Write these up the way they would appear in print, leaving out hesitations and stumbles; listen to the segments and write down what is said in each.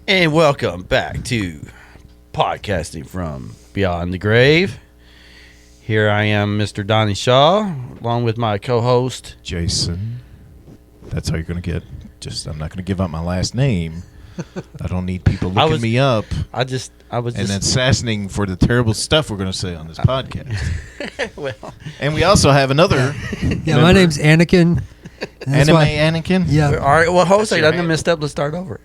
And welcome back to Podcasting from Beyond the Grave. Here I am, Mr. Donnie Shaw, along with my co-host, Jason. That's how you're going to get. I'm not going to give out my last name. I don't need people looking me up I was and assassinating for the terrible stuff we're going to say on this podcast. Well, and we also have another. Yeah, my name's Anakin. Anakin? Yeah. all right. Well, host, I hand. messed up. Let's start over.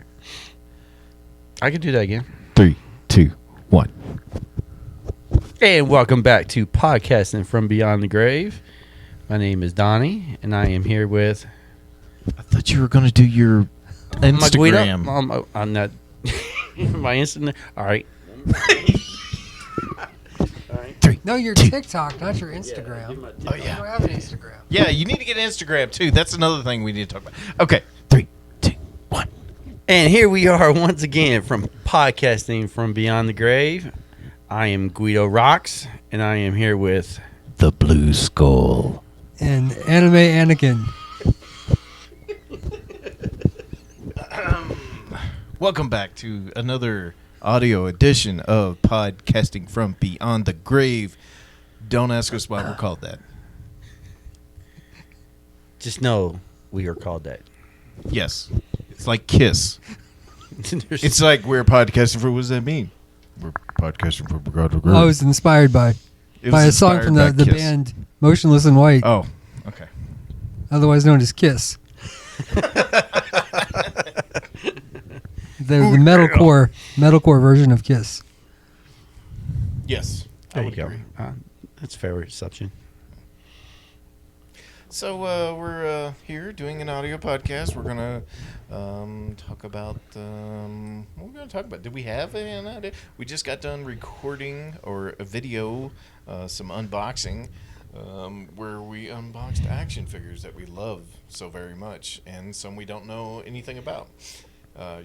I can do that again. 3, 2, 1. And welcome back to Podcasting from Beyond the Grave. My name is Donnie, and I am here with I thought you were going to do your Instagram. I'm not. My Instagram. All right. No, your TikTok, not your Instagram. Oh, You yeah. don't have an Instagram. Yeah, you need to get Instagram, too. That's another thing we need to talk about. Okay, 3, 2, 1. And here we are once again from Podcasting from Beyond the Grave. I am Guido Rocks, and I am here with The Blue Skull. And Anime Anakin. Welcome back to another audio edition of Podcasting from Beyond the Grave. Don't ask us why we're called that. Just know we are called that. Yes. It's like Kiss. It's like we're podcasting for, what does that mean? We're podcasting for Beyond the Grave. I was inspired by a song from the band Motionless in White, Oh, okay. otherwise known as Kiss. The metalcore version of Kiss. Yes. There I you would go. agree. That's fair reception. So we're here doing an audio podcast. We're gonna talk about what we're gonna talk about. Did we have an idea? We just got done recording or a video, some unboxing, where we unboxed action figures that we love so very much, and some we don't know anything about.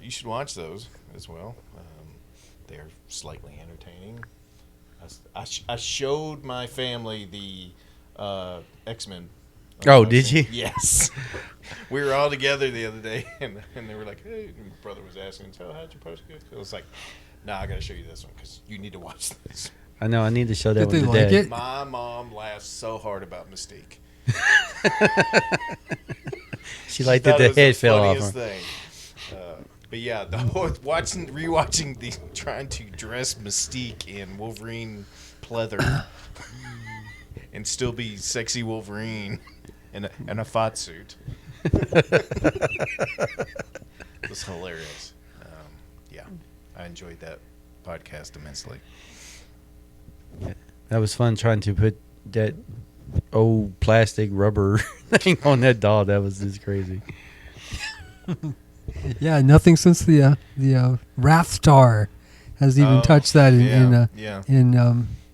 You should watch those as well. They're slightly entertaining. I showed my family the X-Men. Oh, did you? Yes. We were all together the other day, and they were like, hey, and my brother was asking, so how'd your post go? I was like, nah, I got to show you this one because you need to watch this. I know. I need to show that Did one they to like Dad. it? My mom laughed so hard about Mystique. She liked that the head fell off. Huh? Thing. But yeah, the whole rewatching trying to dress Mystique in Wolverine pleather and still be sexy Wolverine in a fight suit. It was hilarious. Yeah, I enjoyed that podcast immensely. That was fun trying to put that old plastic rubber thing on that doll. That was just crazy. Yeah, nothing since the Wrathstar has even touched that in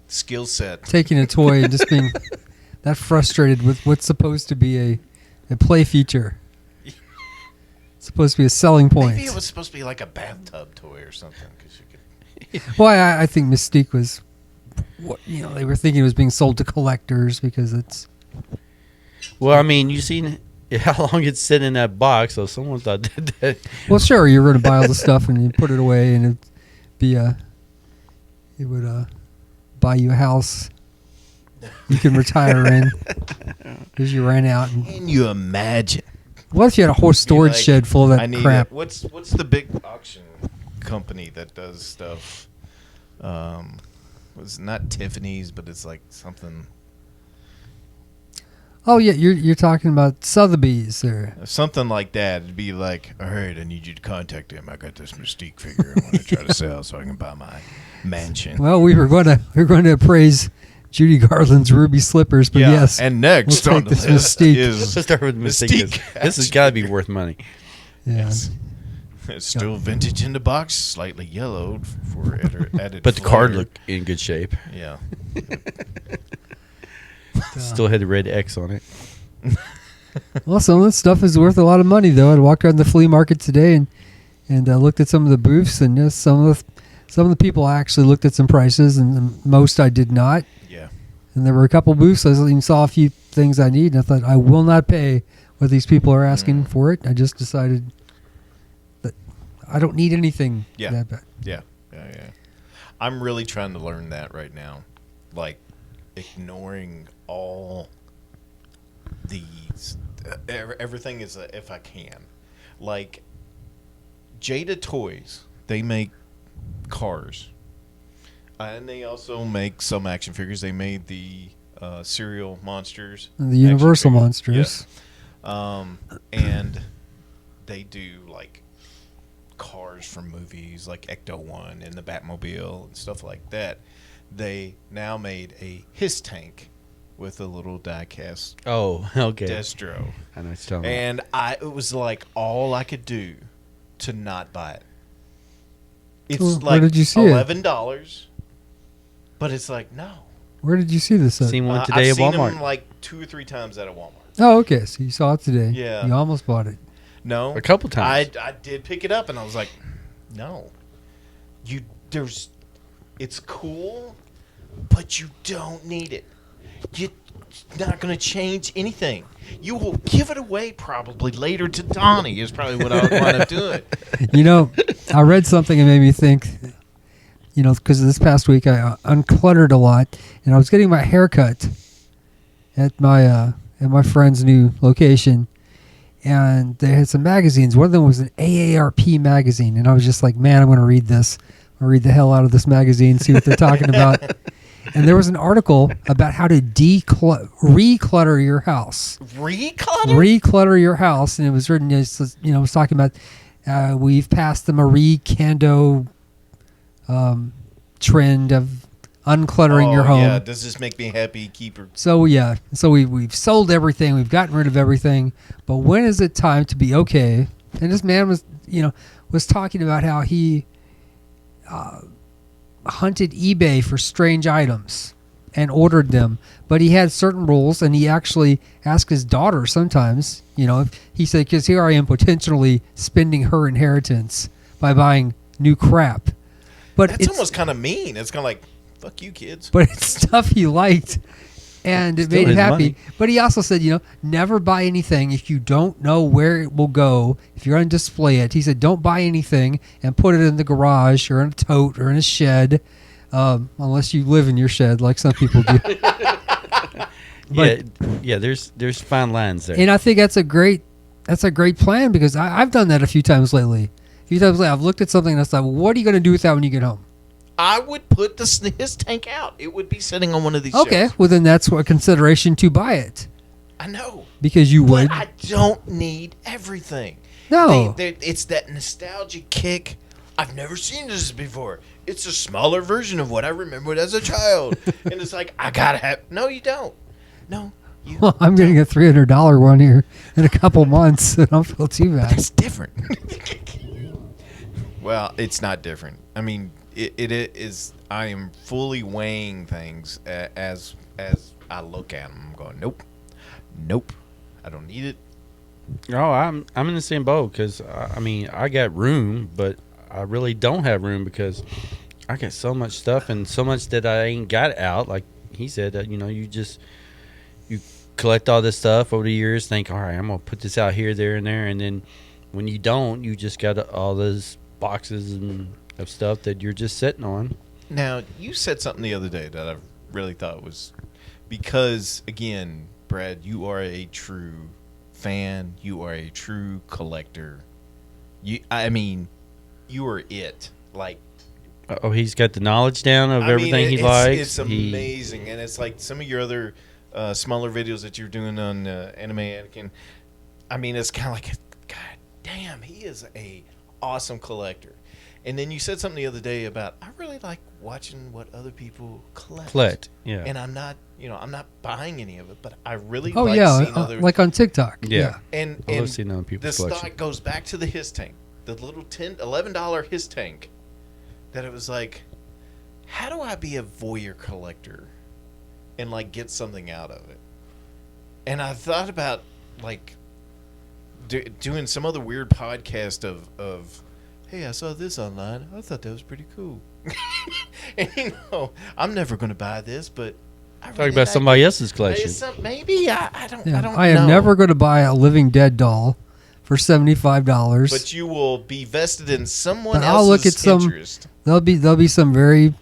Skill set. taking a toy and just being that frustrated with what's supposed to be a play feature. It's supposed to be a selling point. Maybe it was supposed to be like a bathtub toy or something. Cause you could. Well, I think Mystique was, they were thinking it was being sold to collectors because it's. Well, I mean, you seen how long it's sitting in that box, so someone thought that. Well, sure, you're going to buy all the stuff and you put it away, and it would buy you a house you can retire in because you ran out. Can you imagine? What if you had a whole storage shed full of that crap? What's the big auction company that does stuff? It's not Tiffany's, but it's like something. Oh yeah, you're talking about Sotheby's or something like that. It'd be like, all right, I need you to contact him. I got this Mystique figure I want to try to sell so I can buy my mansion. Well, we're going to appraise Judy Garland's ruby slippers, but yes. And next we'll on take the this list Mystique. is Let's start with Mystique. This has got to be worth money. Yeah. Yes. It's still vintage in the box, slightly yellowed for added But the flair. card looked in good shape. Yeah. Still had the red X on it. Well, some of this stuff is worth a lot of money, though. I walked around the flea market today and looked at some of the booths, and yes, some of the people actually looked at some prices, and most I did not. Yeah. And there were a couple booths. I even saw a few things I need, and I thought, I will not pay what these people are asking for it. I just decided that I don't need anything Yeah. that bad. Yeah. I'm really trying to learn that right now. Like, ignoring all these, everything is a, if I can. Like, Jada Toys, they make cars. And they also make some action figures. They made the cereal monsters. And the Universal action figure. monsters. Yeah. And they do, like, cars from movies like Ecto-1 and the Batmobile and stuff like that. They now made a His Tank with a little die-cast Oh, okay. Destro. I know what you're talking about. And it was like all I could do to not buy it. It's Where like did you see it? $11, but it's like, no. Where did you see this at? Seen one today I've at seen Walmart. them like 2 or 3 times at a Walmart. Oh, okay. So you saw it today. Yeah. You almost bought it. No, A couple times. I did pick it up, and I was like, no, it's cool, but you don't need it. You're not going to change anything. You will give it away probably later to Donnie. Is probably what I would wind up doing. You know, I read something and made me think. You know, because this past week I uncluttered a lot, and I was getting my hair cut at my friend's new location, and they had some magazines. One of them was an AARP magazine, and I was just like, man, I'm going to read this. I'm going to read the hell out of this magazine, see what they're talking about. And there was an article about how to reclutter your house. Reclutter your house, and it was written, it was talking about we've passed the Marie Kondo trend of uncluttering your home. Yeah, does this make me happy? Keeper. So yeah, so we've sold everything, we've gotten rid of everything, but when is it time to be okay? And this man was talking about how he hunted eBay for strange items and ordered them, but he had certain rules, and he actually asked his daughter sometimes, he said, because here I am potentially spending her inheritance by buying new crap. But That's almost kind of mean. It's kind of like, fuck you, kids. But it's stuff he liked, and it Still made him his happy. money. But he also said, never buy anything if you don't know where it will go, if you're going to display it. He said, don't buy anything and put it in the garage or in a tote or in a shed, unless you live in your shed like some people do. Yeah, there's fine lines there. And I think that's a great plan, because I've done that a few times lately. I've looked at something and I thought, well, what are you going to do with that when you get home? I would put His Tank out. It would be sitting on one of these Okay, shelves. well then that's a consideration to buy it, I know. because you would. But I don't need everything. No. It's that nostalgic kick. I've never seen this before. It's a smaller version of what I remembered as a child. And it's like, I gotta have... No, you don't. No, you Well, I'm getting a $300 one here in a couple months. I don't feel too bad. That's different. Well, it's not different. I mean, it is. I am fully weighing things as I look at them. I'm going, nope, I don't need it. Oh, I'm in the same boat, because I got room, but I really don't have room because I got so much stuff and so much that I ain't got out. Like he said, you collect all this stuff over the years, think, all right, I'm gonna put this out here, there, and there, and then when you don't, you just got all those boxes of stuff that you're just sitting on. Now, you said something the other day that I really thought was, because again, Brad, you are a true fan. You are a true collector. You are it. Like, Oh, he's got the knowledge down of everything he likes. It's amazing, and it's like some of your other smaller videos that you're doing on Anime Anakin. I mean, it's kind of like, God damn, he is a awesome collector. And then you said something the other day about, I really like watching what other people collect. Yeah. And I'm not buying any of it, but I really Oh like yeah, seeing other. like on TikTok. Yeah. And I love seeing other people's the collection. stock goes back to the His Tank, the little $11 His Tank. That it was like, how do I be a voyeur collector and like get something out of it? And I thought about like doing some other weird podcast of hey, I saw this online. I thought that was pretty cool. And I'm never going to buy this, but I really Talking about somebody else's collection. Maybe I don't. Yeah. I don't. I am know. never going to buy a Living Dead doll, for $75. But you will be vested in someone But else's I'll look at some. interest. There'll be some very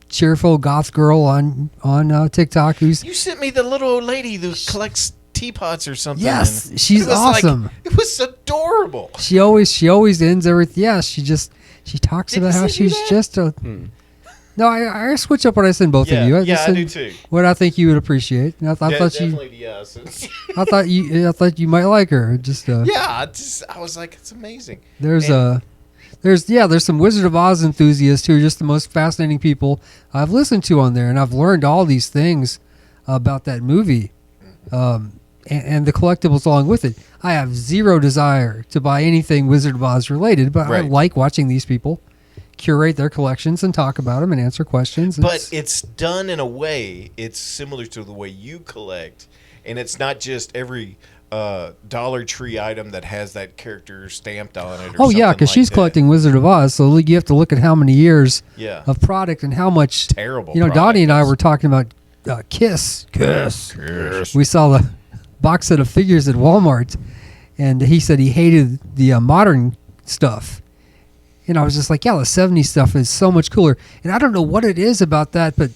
cheerful goth girl on TikTok who's You sent me the little old lady who collects teapots or something. yes, and she's it was awesome. It was adorable. She always ends everything. Yeah, she talks Did about you how send me she's that? just a. No, I switch up what I send both Yeah, of you. I send do too. What I think you would appreciate. And I thought you. Definitely yes. I thought you might like her. Just Yeah, I was like, it's amazing. there's And- there's some Wizard of Oz enthusiasts who are just the most fascinating people I've listened to on there, and I've learned all these things about that movie, and the collectibles along with it. I have zero desire to buy anything Wizard of Oz related, but I Right. like watching these people curate their collections and talk about them and answer questions. But it's done in a way, it's similar to the way you collect, and it's not just every Dollar Tree item that has that character stamped on it. oh yeah, because she's collecting Wizard of Oz, so you have to look at how many years Yeah. of product and how much. Terrible. You know, product. Donnie and I were talking about Kiss. We saw the box set of figures at Walmart, and he said he hated the modern stuff. And I was just like, yeah, the 70s stuff is so much cooler. And I don't know what it is about that, but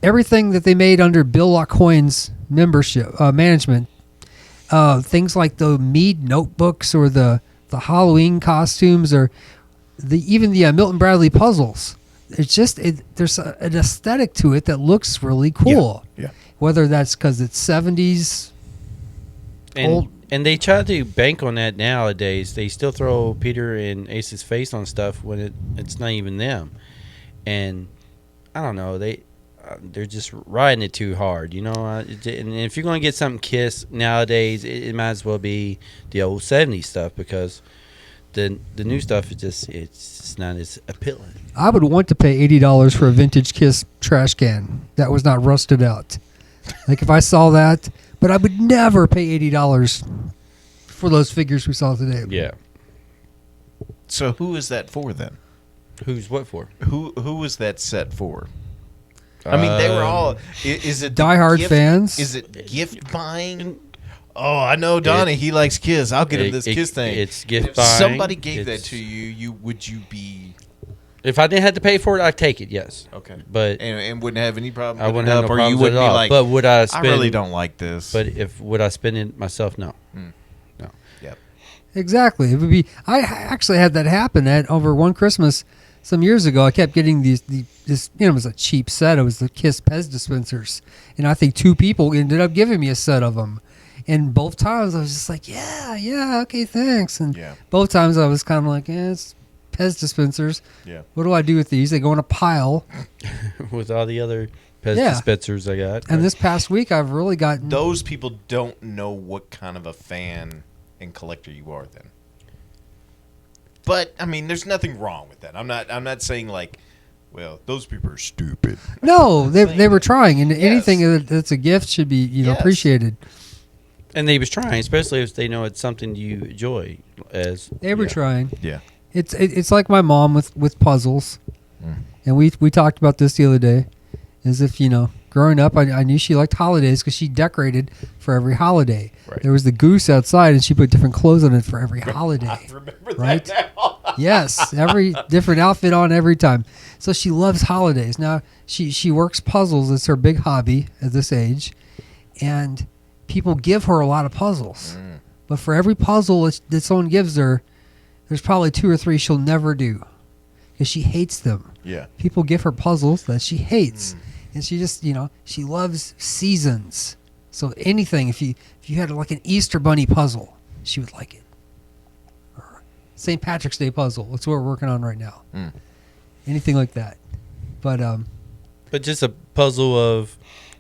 everything that they made under Bill Aucoin's membership management, things like the Mead notebooks or the Halloween costumes or even the Milton Bradley puzzles. It's just there's an aesthetic to it that looks really cool. Yeah. Whether that's because it's 70s. And they try to bank on that nowadays. They still throw Peter and Ace's face on stuff when it's not even them. And I don't know, they're just riding it too hard, you know. And if you're going to get something Kiss nowadays, it might as well be the old 70s stuff, because the new stuff is it's not as appealing. I would want to pay $80 for a vintage Kiss trash can that was not rusted out. Like if I saw that, but I would never pay $80 for those figures we saw today. Yeah. So who is that for then? Who's what for? Who was that set for? I mean, they were all. Is it the diehard gift- fans? Is it gift buying? Oh, I know Donnie. He likes Kiss. I'll get him this Kiss thing. It's gift If buying. somebody gave that It's- to you, would you be If I didn't have to pay for it, I'd take it, yes. okay? But And wouldn't have any problem. I putting wouldn't it have up, no or you problems wouldn't at be all. like, But would I I spend? really don't like this. But would I spend it myself? No. Yep. Exactly. It would be. I actually had that happen over one Christmas some years ago. I kept getting this. It was a cheap set. It was the Kiss Pez dispensers, and I think two people ended up giving me a set of them. And both times I was just like, yeah, okay, thanks. And Yeah. both times I was kind of like, it's Pez dispensers. Yeah. What do I do with these? They go in a pile. With all the other Pez Yeah. dispensers I got. And this past week, I've really gotten. Those people don't know what kind of a fan and collector you are then. But I mean, there's nothing wrong with that. I'm not saying like, well, those people are stupid. No, they were that. trying, and Yes. anything that's a gift should be Yes. appreciated. And they was trying, especially if they know it's something you enjoy. As They were Yeah. trying. Yeah. It's like my mom with puzzles, and we talked about this the other day. As if growing up, I knew she liked holidays because she decorated for every holiday. Right. There was the goose outside, and she put different clothes on it for every holiday. I remember Right? that now. Yes, every different outfit on every time. So she loves holidays. Now she works puzzles. It's her big hobby at this age, and people give her a lot of puzzles. But for every puzzle that someone gives her, there's probably 2 or 3 she'll never do because she hates them. Yeah. People give her puzzles that she hates, and she just she loves seasons. So anything, if you had like an Easter bunny puzzle, she would like it. Or St. Patrick's Day puzzle. That's what we're working on right now. Anything like that. But just a puzzle of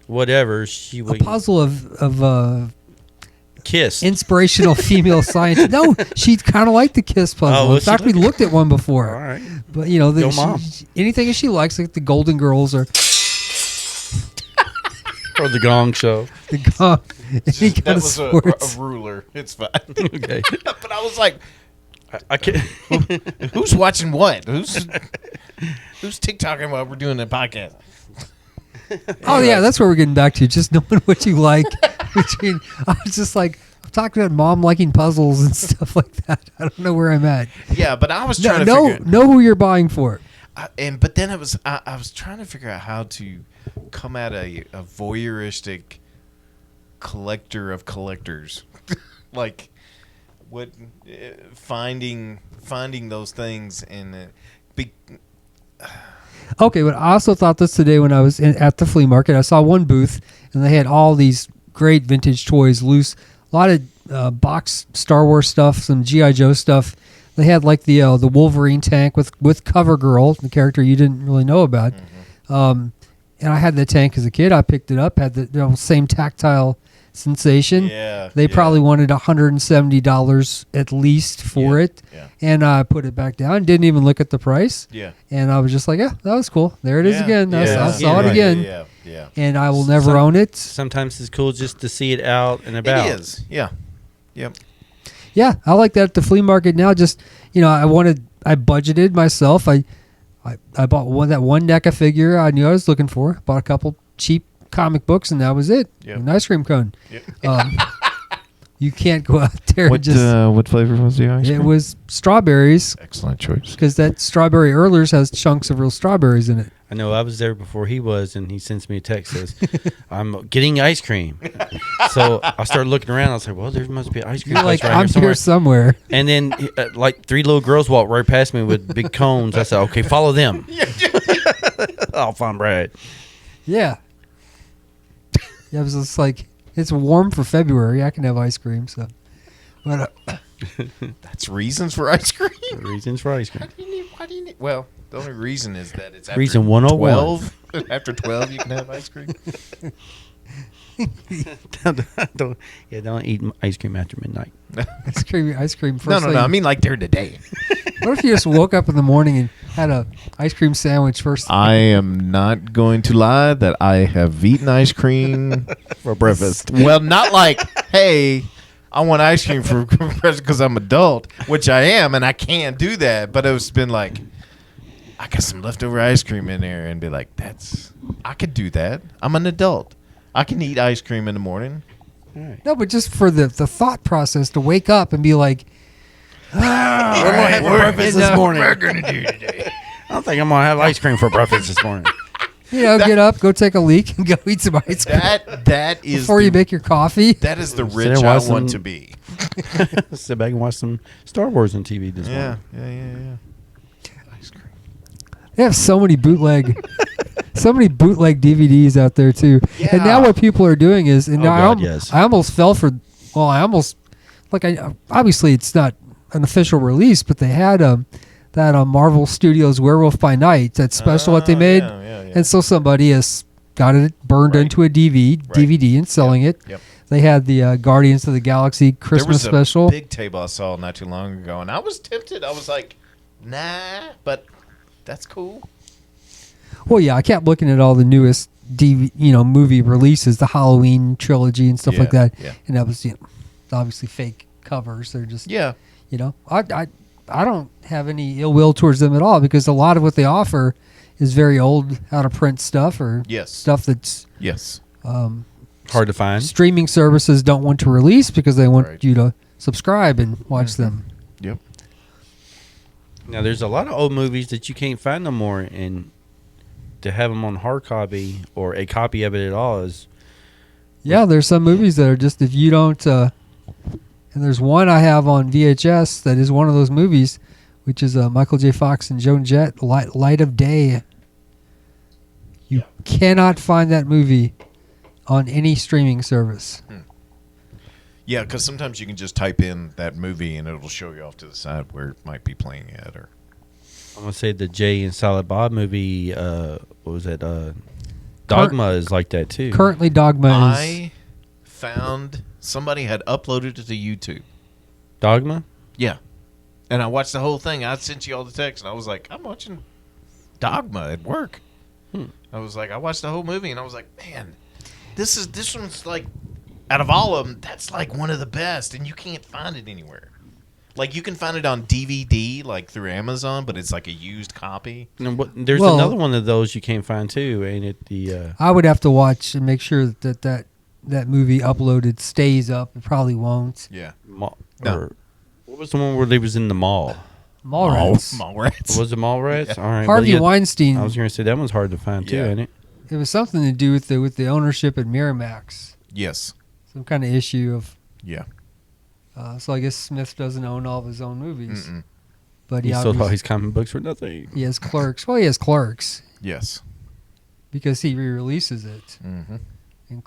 whatever she a would puzzle of kiss. inspirational female science. No, she kind of liked the Kiss puzzle. Oh, In was she fact, we looking- looked at one before. All right. But Go mom. anything that she likes, like the Golden Girls or Or the Gong Show. the Gong, any Just, kind that of was sports. a ruler. It's fine. Okay. But I was like, I can't. who's watching what? Who's TikToking while we're doing the podcast? Oh yeah, that's where we're getting back to. Just knowing what you like. I was just like, talking about mom liking puzzles and stuff like that. I don't know where I'm at. Yeah, but I was trying to figure. Know who you're buying for. But then I was trying to figure out how to come at a voyeuristic collector of collectors, like what finding those things and Okay, but I also thought this today when I was at the flea market. I saw one booth and they had all these great vintage toys, loose, a lot of box Star Wars stuff, some G.I. Joe stuff. They had like the Wolverine tank with CoverGirl, the character you didn't really know about. And I had the tank as a kid. I picked it up, had the same tactile sensation. They probably wanted $170 at least for it. And I put it back down, didn't even look at the price. And I was just like, yeah, that was cool. There it is again. I saw it again. And I will never own it. Sometimes it's cool just to see it out and about. It is. Yeah, I like that at the flea market now. Just, I budgeted myself. I bought that one NECA figure I knew I was looking for. Bought a couple cheap comic books, and that was it. An ice cream cone. You can't go out there and just... what flavor was the ice cream? It was strawberries. Excellent choice. Because that strawberry Earlers has chunks of real strawberries in it. I know I was there before he was, and he sends me a text says, "I'm getting ice cream." So I started looking around. I was like, "Well, there must be an ice cream You're place like, right I'm here here somewhere." And then, like 3 little girls walked right past me with big cones. I said, "Okay, follow them." I'll find Brad. Yeah. Yeah, it was just like, it's warm for February. I can have ice cream, so. But that's reasons for ice cream. Reasons for ice cream. Why do you need? Well, the only reason is that it's after Reason 101. 12. After 12, you can have ice cream. don't eat ice cream after midnight. ice cream first No. thing. I mean, like during the day. What if you just woke up in the morning and had a ice cream sandwich first thing? I am not going to lie that I have eaten ice cream For breakfast. Well, not like, hey, I want ice cream for breakfast because I'm adult, which I am, and I can't do that. But it's been like, I got some leftover ice cream in there, and be like, I could do that. I'm an adult. I can eat ice cream in the morning. Right. No, but just for the thought process to wake up and be like, What am I having for breakfast this morning? What we're gonna do today? I don't think I'm gonna have ice cream for breakfast this morning. get up, go take a leak, and go eat some ice cream. That is before you make your coffee. That is the rich I want to be. Sit back and watch some Star Wars on TV this morning. Yeah. Ice cream. They have so many bootleg DVDs out there too. Yeah. And now what people are doing is, and yes. I almost fell for. Well, obviously it's not an official release, but they had that Marvel Studios Werewolf by Night, that special that they made, and so somebody has got it burned into a DVD and selling it. Yep. They had the Guardians of the Galaxy Christmas special. There was a big table I saw not too long ago, and I was tempted. I was like, nah, but that's cool. Well, yeah, I kept looking at all the newest movie releases, the Halloween trilogy and stuff like that, and that was obviously fake covers. They're just I don't have any ill will towards them at all because a lot of what they offer is very old, out of print stuff or stuff that's hard to find. Streaming services don't want to release because they want you to subscribe and watch them. Yep. Now, there's a lot of old movies that you can't find no more, and to have them on hard copy or a copy of it at all is... Yeah, there's some movies that are just, if you don't... and there's one I have on VHS that is one of those movies, which is Michael J. Fox and Joan Jett, Light of Day. You cannot find that movie on any streaming service. Yeah, because sometimes you can just type in that movie and it'll show you off to the side where it might be playing at. Or I'm going to say the Jay and Silent Bob movie, what was that? Dogma is like that too. Currently, Dogma is... I found somebody had uploaded it to YouTube. Dogma? Yeah. And I watched the whole thing. I sent you all the text, and I was like, I'm watching Dogma at work. I was like, I watched the whole movie, and I was like, man, this one's like, out of all of them, that's like one of the best, and you can't find it anywhere. Like, you can find it on DVD, like through Amazon, but it's like a used copy. There's another one of those you can't find too, ain't it? I would have to watch and make sure that that movie uploaded stays up. It probably won't. Yeah. No. No. What was the one where they was in the mall? Mallrats. Mallrats. Was it Mallrats? Yeah. All right. Harvey well, yeah, Weinstein. I was going to say that one's hard to find too, Yeah. ain't it? It was something to do with the ownership at Miramax. Yes. Some kind of issue of. Yeah. So I guess Smith doesn't own all of his own movies, but He he sold all obviously- his comic books for nothing. he has Clerks. Well, he has Clerks Yes. because he re-releases it, Mm-hmm. and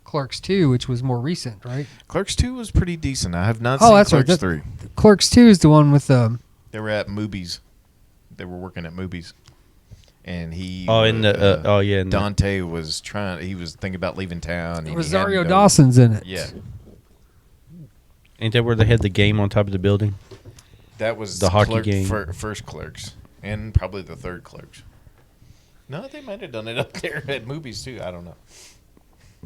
Clerks 2, which was more recent, right? Clerks 2 was pretty decent. I have not Oh, seen that's right. Clerks That- 3. Clerks 2 is the one with They were at movies. They were working at movies. And he Oh, in the in the- Dante was he was thinking about leaving town. and he Rosario had to go. Dawson's in it. Yeah. ain't that where they had the game on top of the building? That was The hockey game. First Clerks. And probably the third Clerks. No, they might have done it up there at movies too. I don't know.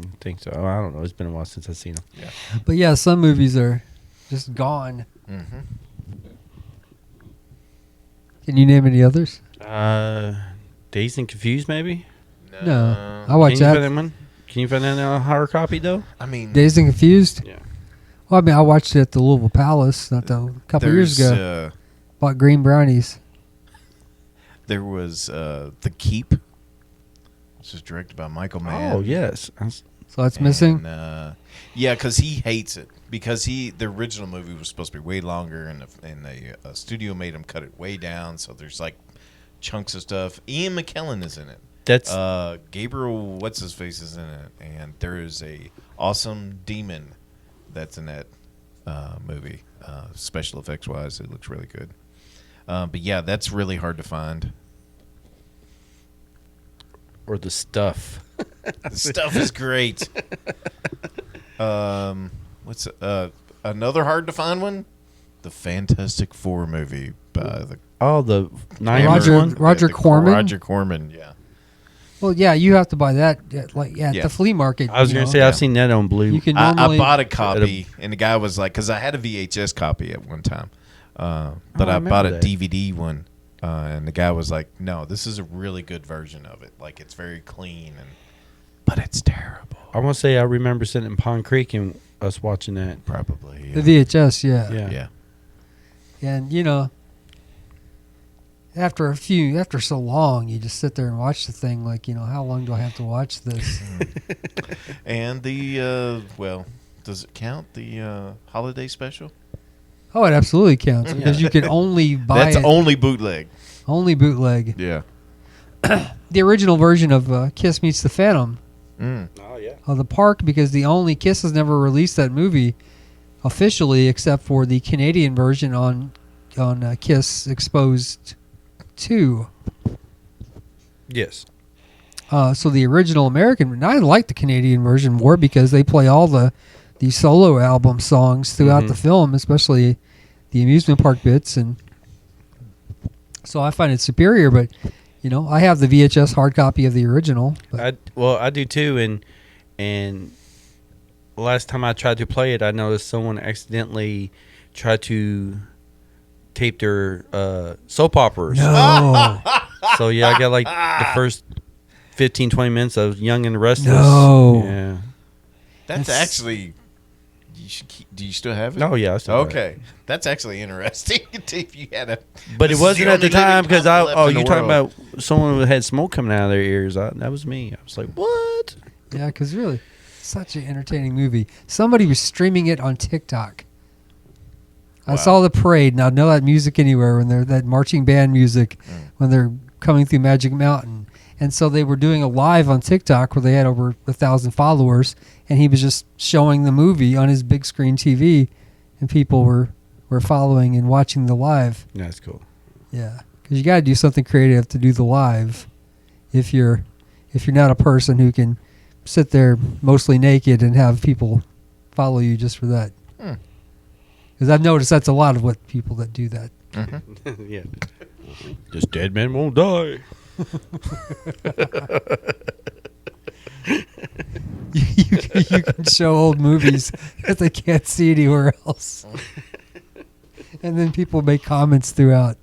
I think so. I don't know. It's been a while since I've seen them. Yeah. But yeah, some movies are just gone. Mm-hmm. Can you name any others? Dazed and Confused, maybe. No. I Can watch you find that. that one? Can you find that on a hard copy though? I mean, Dazed and Confused? Yeah. Well, I mean, I watched it at the Louisville Palace a couple years there's, ago. Bought green brownies. There was The Keep, which was directed by Michael Mann. Oh yes. So that's missing? Yeah, because he hates it. Because the original movie was supposed to be way longer, and the studio made him cut it way down. So there's like chunks of stuff. Ian McKellen is in it. That's Gabriel, what's his face, is in it, and there is a awesome demon that's in that movie. Special effects wise, it looks really good. But yeah, that's really hard to find. or the stuff. The stuff is great. What's another hard to find one? The Fantastic Four movie by the The 90s one. Roger Corman? Roger Corman, yeah. Well, yeah, you have to buy that at Yeah. the flea market. I was you going know. to say I've seen that on Blue. You can I normally. bought a copy, and the guy was like, because I had a VHS copy at one time, but I I bought a remember that. DVD one, and the guy was like, "No, this is a really good version of it. Like, it's very clean, but it's terrible." I want to say I remember sitting in Pond Creek and us watching that. Probably, the VHS, yeah. Yeah. yeah. And, after so long, you just sit there and watch the thing like, how long do I have to watch this? And does it count the holiday special? Oh, it absolutely counts because you can only buy That's it. only bootleg. Only bootleg. Yeah. The original version of Kiss Meets the Phantom Mm. Oh yeah. of the park, because the only Kiss has never released that movie officially except for the Canadian version on Kiss Exposed 2. Yes. So the original American, and I like the Canadian version more because they play all the solo album songs throughout the film, especially the amusement park bits, and so I find it superior. But I have the VHS hard copy of the original. But I do too, and last time I tried to play it, I noticed someone accidentally tried to tape their soap operas. no, So yeah, I got like the first 15-20 minutes of Young and the Restless. No. Yeah. That's That's- actually. You should do you still have it? Oh yeah. I still have it. Okay, that's actually interesting. If you had a, But This it is wasn't the at the only time living because copy left in you the talking world. about someone who had smoke coming out of their ears? That was me. I was like, what? yeah, because really, such an entertaining movie. Somebody was streaming it on TikTok. I Wow. saw the parade, and I know that music anywhere when they're that marching band music when they're coming through Magic Mountain. And so they were doing a live on TikTok where they had over 1,000 followers, and he was just showing the movie on his big screen TV, and people were following and watching the live. That's cool. Yeah, because you got to do something creative to do the live. If you're not a person who can sit there mostly naked and have people follow you just for that. Hmm. Because I've noticed that's a lot of what people that do that. Mm-hmm. Yeah. This dead man won't die. you can show old movies that they can't see anywhere else, and then people make comments throughout.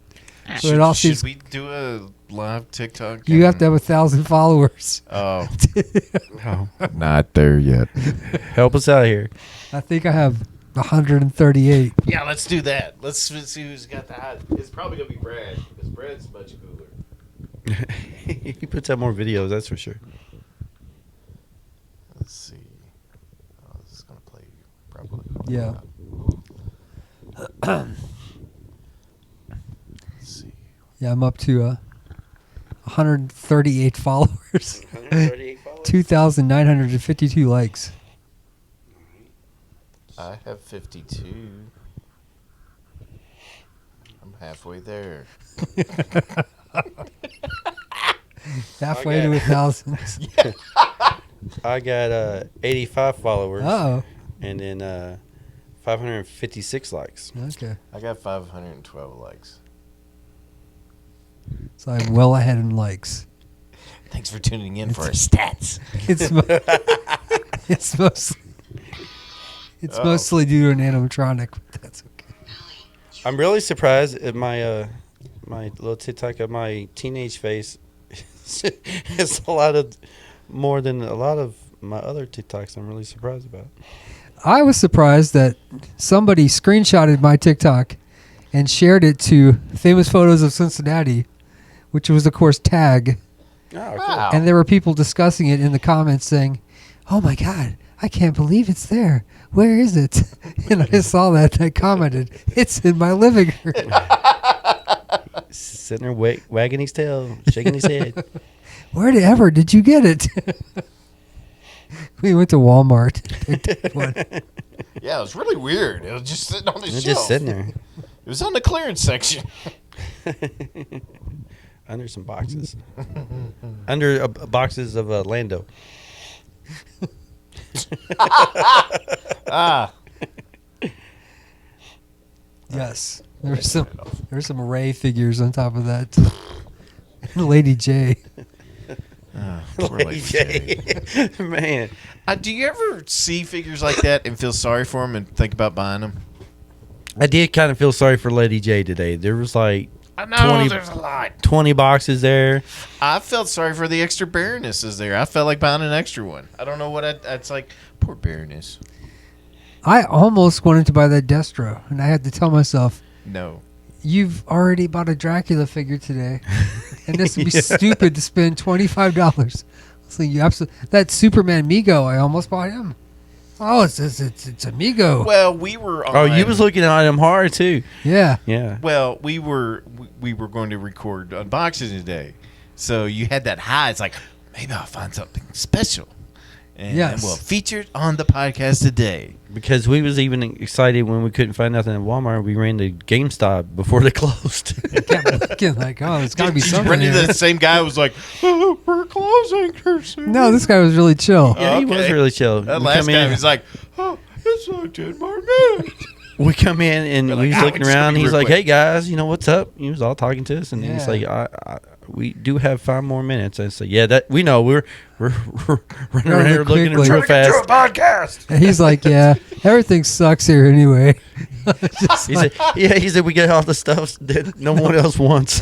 So it all Should seems we do a live TikTok? You have to have 1,000 followers. Oh, Oh, not there yet. help us out here. I think I have 138. Yeah, let's do that. Let's see who's got the hot. It's probably gonna be Brad because Brad's much cooler. He puts out more videos, that's for sure. Let's see. Oh, this is gonna play probably. Yeah. Let's see. Yeah, I'm up to 138 followers. 138 followers? 2,952 likes. I have 52. I'm halfway there. Halfway to 1,000. I got 85 followers. Oh, And then 556 likes. okay. I got 512 likes. So I'm well ahead in likes. Thanks for tuning in for our stats. It's it's mostly mostly due to an animatronic, but that's okay. I'm really surprised at my my little TikTok of my teenage face. It's a lot of more than a lot of my other TikToks. I'm really surprised about. I was surprised that somebody screenshotted my TikTok and shared it to Famous Photos of Cincinnati, which was, of course, tag. Oh, cool. Wow. And there were people discussing it in the comments saying, "Oh my God, I can't believe it's there. Where is it?" And I saw that and I commented, "It's in my living room." Sitting there wagging his tail, shaking his head. Wherever did you get it? We went to Walmart. Picked up one. Yeah, it was really weird. It was just sitting on the It's shelf. just sitting there It was on the clearance section. under some boxes, under boxes of Lando. Ah. Yes, there were some Ray figures on top of that. Lady J. Poor Lady J. Man, Do you ever see figures like that and feel sorry for them and think about buying them? I did kind of feel sorry for Lady J today. There was like I know 20 there's a lot. 20 boxes there. I felt sorry for the extra Baronesses there. I felt like buying an extra one. I don't know what it's like. Poor Baroness. I almost wanted to buy that Destro, and I had to tell myself, No. "You've already bought a Dracula figure today, and this would be stupid to spend $25." So you absolutely that Superman Mego, I almost bought him. Oh, it's a Mego. Well, we were on. Oh, you was looking at him hard too. Yeah. Yeah. Well, we were going to record unboxing today, so you had that high. It's like maybe I'll find something special, and Yes. we'll feature it on the podcast today. Because we was even excited when we couldn't find nothing at Walmart. We ran to GameStop before they closed. Kept looking like, oh, there's got to be Did you something run into here. the same guy who was like, "Oh, we're closing here soon." No, this guy was really chill. Yeah, he was Okay. really chill. That We last come guy in- was like, "Oh, it's like 10 more minutes." We come in and We're we like, was "Ah, looking we just around. gotta be He's real like, quick." "Hey guys, you know what's up?" He was all talking to us, and he's Yeah. like, "We do have 5 more minutes." I said, "Yeah, that we know. We're running Running around here looking quickly. real fast." podcast. And he's like, yeah, everything sucks here anyway. Just He like, said, "Yeah." He said, "We get all the stuff that no one else wants."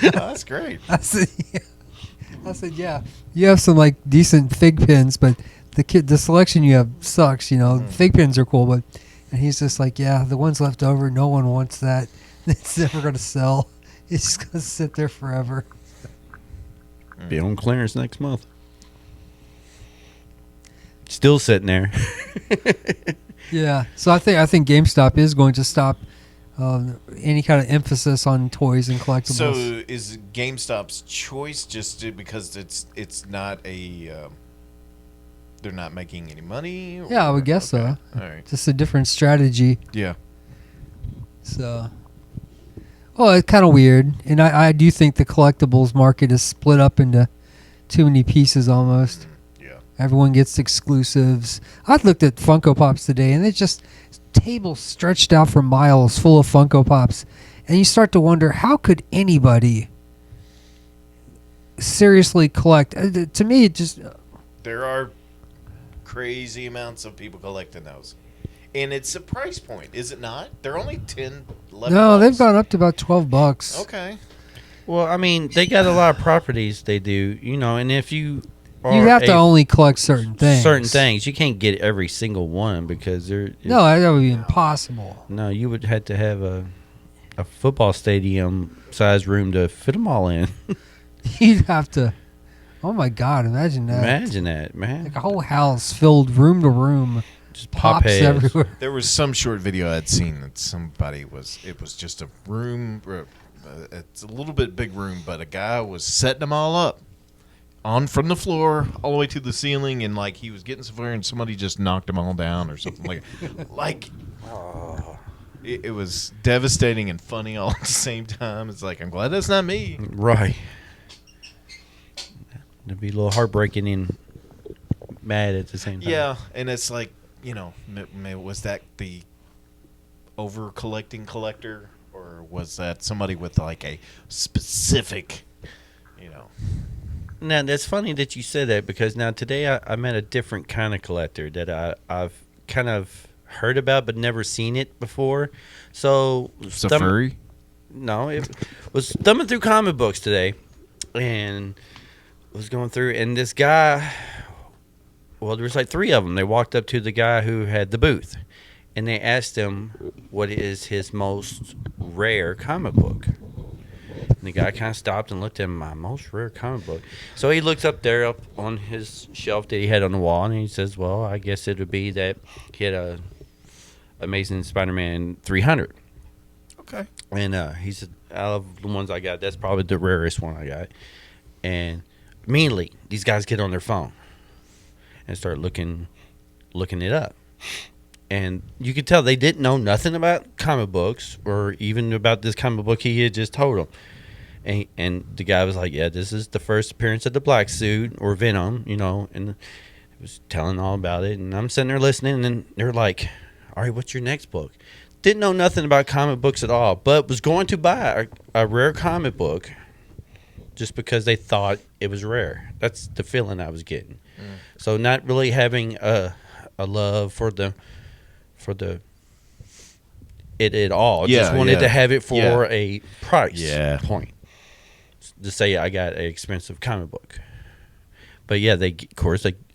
That's great. I said, yeah, you have some like decent fig pins, but the selection you have sucks. You know, fig pins are cool, but and he's just like, yeah, the ones left over, no one wants that. It's never gonna sell. It's just gonna sit there forever. Be on clearance next month. Still sitting there. Yeah, so I think GameStop is going to stop any kind of emphasis on toys and collectibles. So is GameStop's choice just because it's not a they're not making any money? Yeah, I would guess so. All right. Just a different strategy. Yeah. So, well, it's kind of weird, and I do think the collectibles market is split up into too many pieces almost. Yeah. Everyone gets exclusives. I looked at Funko Pops today, and it's just tables stretched out for miles full of Funko Pops, and you start to wonder, how could anybody seriously collect? To me, it just There are crazy amounts of people collecting those. And it's a price point, is it not? They're only 10, 11 no, they've bucks. gone up to about $12. Okay. Well, I mean, they got a lot of properties. They do, and if you You have to only collect certain things. You can't get every single one because they're No, that would be impossible. No, you would have to have a football stadium size room to fit them all in. You'd have to. Oh my God! Imagine that. Imagine that, man. Like a whole house filled room to room. Just pop Pops heads. everywhere. There was some short video I'd seen that it was just a room. It's a little bit big room, but a guy was setting them all up from the floor all the way to the ceiling, and like he was getting somewhere, and somebody just knocked them all down or something like. It was devastating and funny all at the same time. It's like, I'm glad that's not me. Right. It'd be a little heartbreaking and mad at the same time. Yeah, and it's like, was that the over-collecting collector, or was that somebody with like a specific, Now, that's funny that you said that because now today I met a different kind of collector that I've kind of heard about but never seen it before. So It's a furry? No, it was thumbing through comic books today and was going through, and this guy, well, there was like 3 of them. They walked up to the guy who had the booth and they asked him what is his most rare comic book. And the guy kind of stopped and looked at my most rare comic book. So he looks up there up on his shelf that he had on the wall, and he says, well, I guess it would be that he had a Amazing Spider-Man 300. Okay. And he said, out of the ones I got, that's probably the rarest one I got. And immediately, these guys get on their phone and start looking it up. And you could tell they didn't know nothing about comic books or even about this comic book he had just told them. And the guy was like, yeah, this is the first appearance of the Black Suit or Venom, and he was telling all about it. And I'm sitting there listening, and they're like, all right, what's your next book? Didn't know nothing about comic books at all, but was going to buy a rare comic book just because they thought it was rare. That's the feeling I was getting. So not really having a love for it at all. Yeah, just wanted to have it for Yeah. a price Yeah. point. To say I got an expensive comic book. But yeah,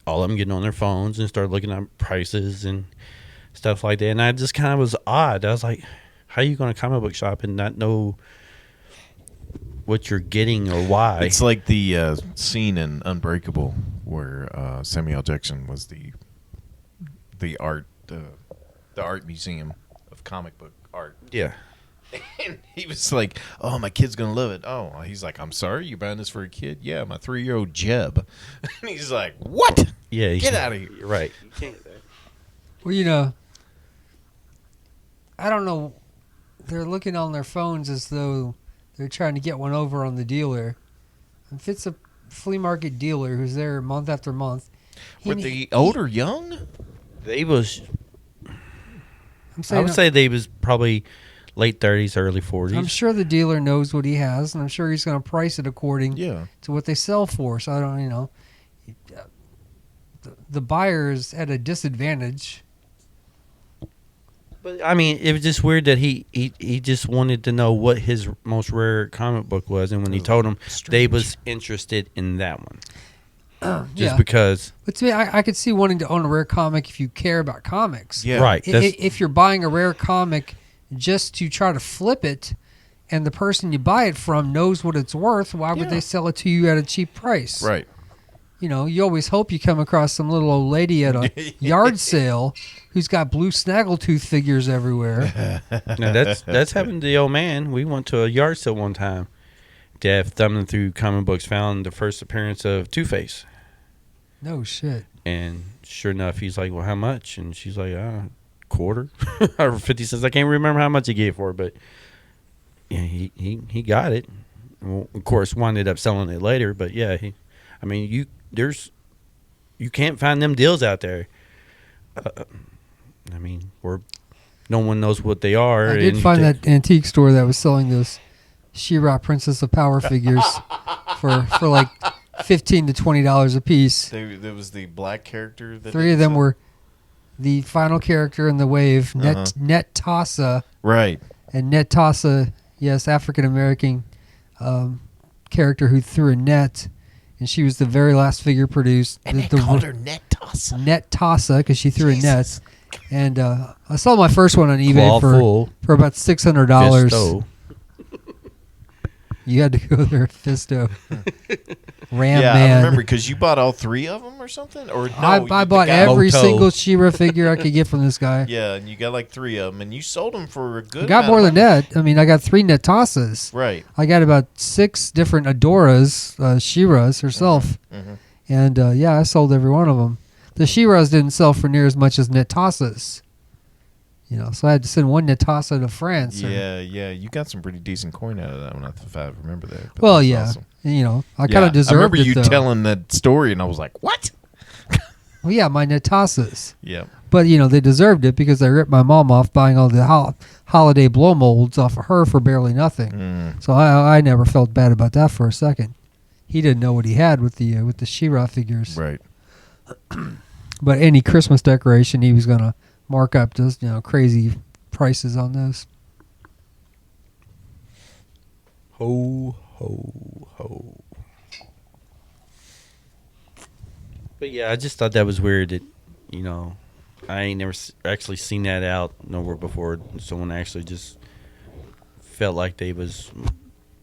all of them getting on their phones and start looking at prices and stuff like that. And I just kind of was odd. I was like, how are you going to comic book shop and not know what you're getting or why? It's like the scene in Unbreakable where Samuel L. Jackson was the art museum of comic book art. Yeah. And he was like, oh, my kid's going to love it. Oh, he's like, I'm sorry, you buying this for a kid? Yeah, my 3-year-old Jeb. And he's like, what? Yeah. Get out of here. You're right. You can't do that. Well, I don't know. They're looking on their phones as though they're trying to get one over on the dealer. If it's a flea market dealer who's there month after month. Were they old or young? They was, I'm saying, I would say they was probably late 30s, early 40s. I'm sure the dealer knows what he has, and I'm sure he's going to price it according Yeah. to what they sell for. So I don't, the buyer is at a disadvantage. But I mean, it was just weird that he just wanted to know what his most rare comic book was, and when he told him, they was interested in that one. Just because. But to me, I could see wanting to own a rare comic if you care about comics. Yeah. Right. If you're buying a rare comic just to try to flip it, and the person you buy it from knows what it's worth, why would Yeah. they sell it to you at a cheap price? Right. You always hope you come across some little old lady at a yard sale who's got blue snaggletooth figures everywhere. Now that's happened to the old man. We went to a yard sale one time. Dad, thumbing through comic books, found the first appearance of Two-Face. No shit. And sure enough, he's like, well, how much? And she's like, quarter or 50 cents. I can't remember how much he gave for it, but yeah, he got it. Well, of course, ended up selling it later, but yeah, you can't find them deals out there. Where no one knows what they are. I did find that antique store that was selling those She-Ra Princess of Power figures for like $15 to $20 a piece. There was the black character. That 3 of them were the final character in the wave, Net Tassa. Right. And Net Tassa, yes, African American character who threw a net, and she was the very last figure produced. And they called her Net Tossa. Net Tossa because she threw Jesus. a net. And I saw my first one on eBay Claw full. for about $600. Fisto. You had to go there, Fisto. Ram Yeah, Man. I remember because you bought all 3 of them or something? Or no, I the bought guy- every Moto. single She-Ra figure I could get from this guy. Yeah, and you got like 3 of them, and you sold them for a good I got amount more of than money. that. I mean, I got 3 Netossas. Right. I got about 6 different Adoras, She-Ras herself. Mhm. And, yeah, I sold every one of them. The She-Ras didn't sell for near as much as Netossas. You know, so I had to send one Netossa to France. Yeah, you got some pretty decent coin out of that one, if I remember that. But Well, that's yeah. awesome. And, you know, I kind Yeah, of deserved I remember it, you though. telling that story, and I was like, what? Well, yeah, my Netossas. Yeah. But, you know, they deserved it because I ripped my mom off buying all the holiday blow molds off of her for barely nothing. Mm. So I never felt bad about that for a second. He didn't know what he had with the She-Ra figures. Right. But any Christmas decoration, he was going to mark up just, crazy prices on those. Ho, ho, ho. But yeah, I just thought that was weird that, I ain't never actually seen that out nowhere before. Someone actually just felt like they was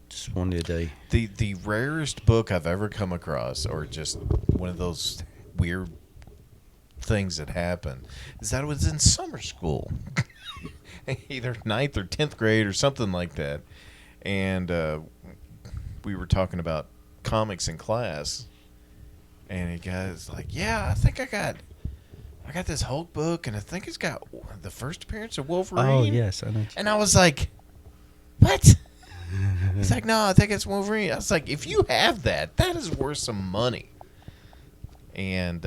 just wanted a... The rarest book I've ever come across, or just one of those weird things that happen, is that it was in summer school. Either 9th or 10th grade or something like that. And we were talking about comics in class. And the guy's like, yeah, I think I got this Hulk book, and I think it's got the first appearance of Wolverine. Oh, yes, I know. And I was like, what? He's like, no, I think it's Wolverine. I was like, if you have that is worth some money. And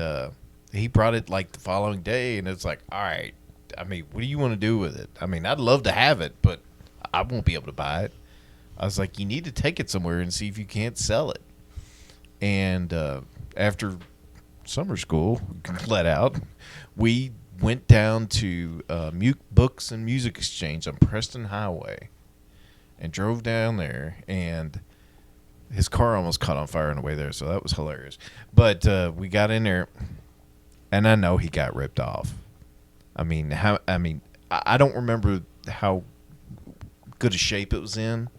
he brought it like the following day, and it's like, all right, I mean, what do you want to do with it? I mean, I'd love to have it, but I won't be able to buy it. I was like, you need to take it somewhere and see if you can't sell it. And after summer school let out, we went down to Books and Music Exchange on Preston Highway and drove down there, and his car almost caught on fire on the way there, so that was hilarious. But we got in there, and I know he got ripped off. I don't remember how good a shape it was in,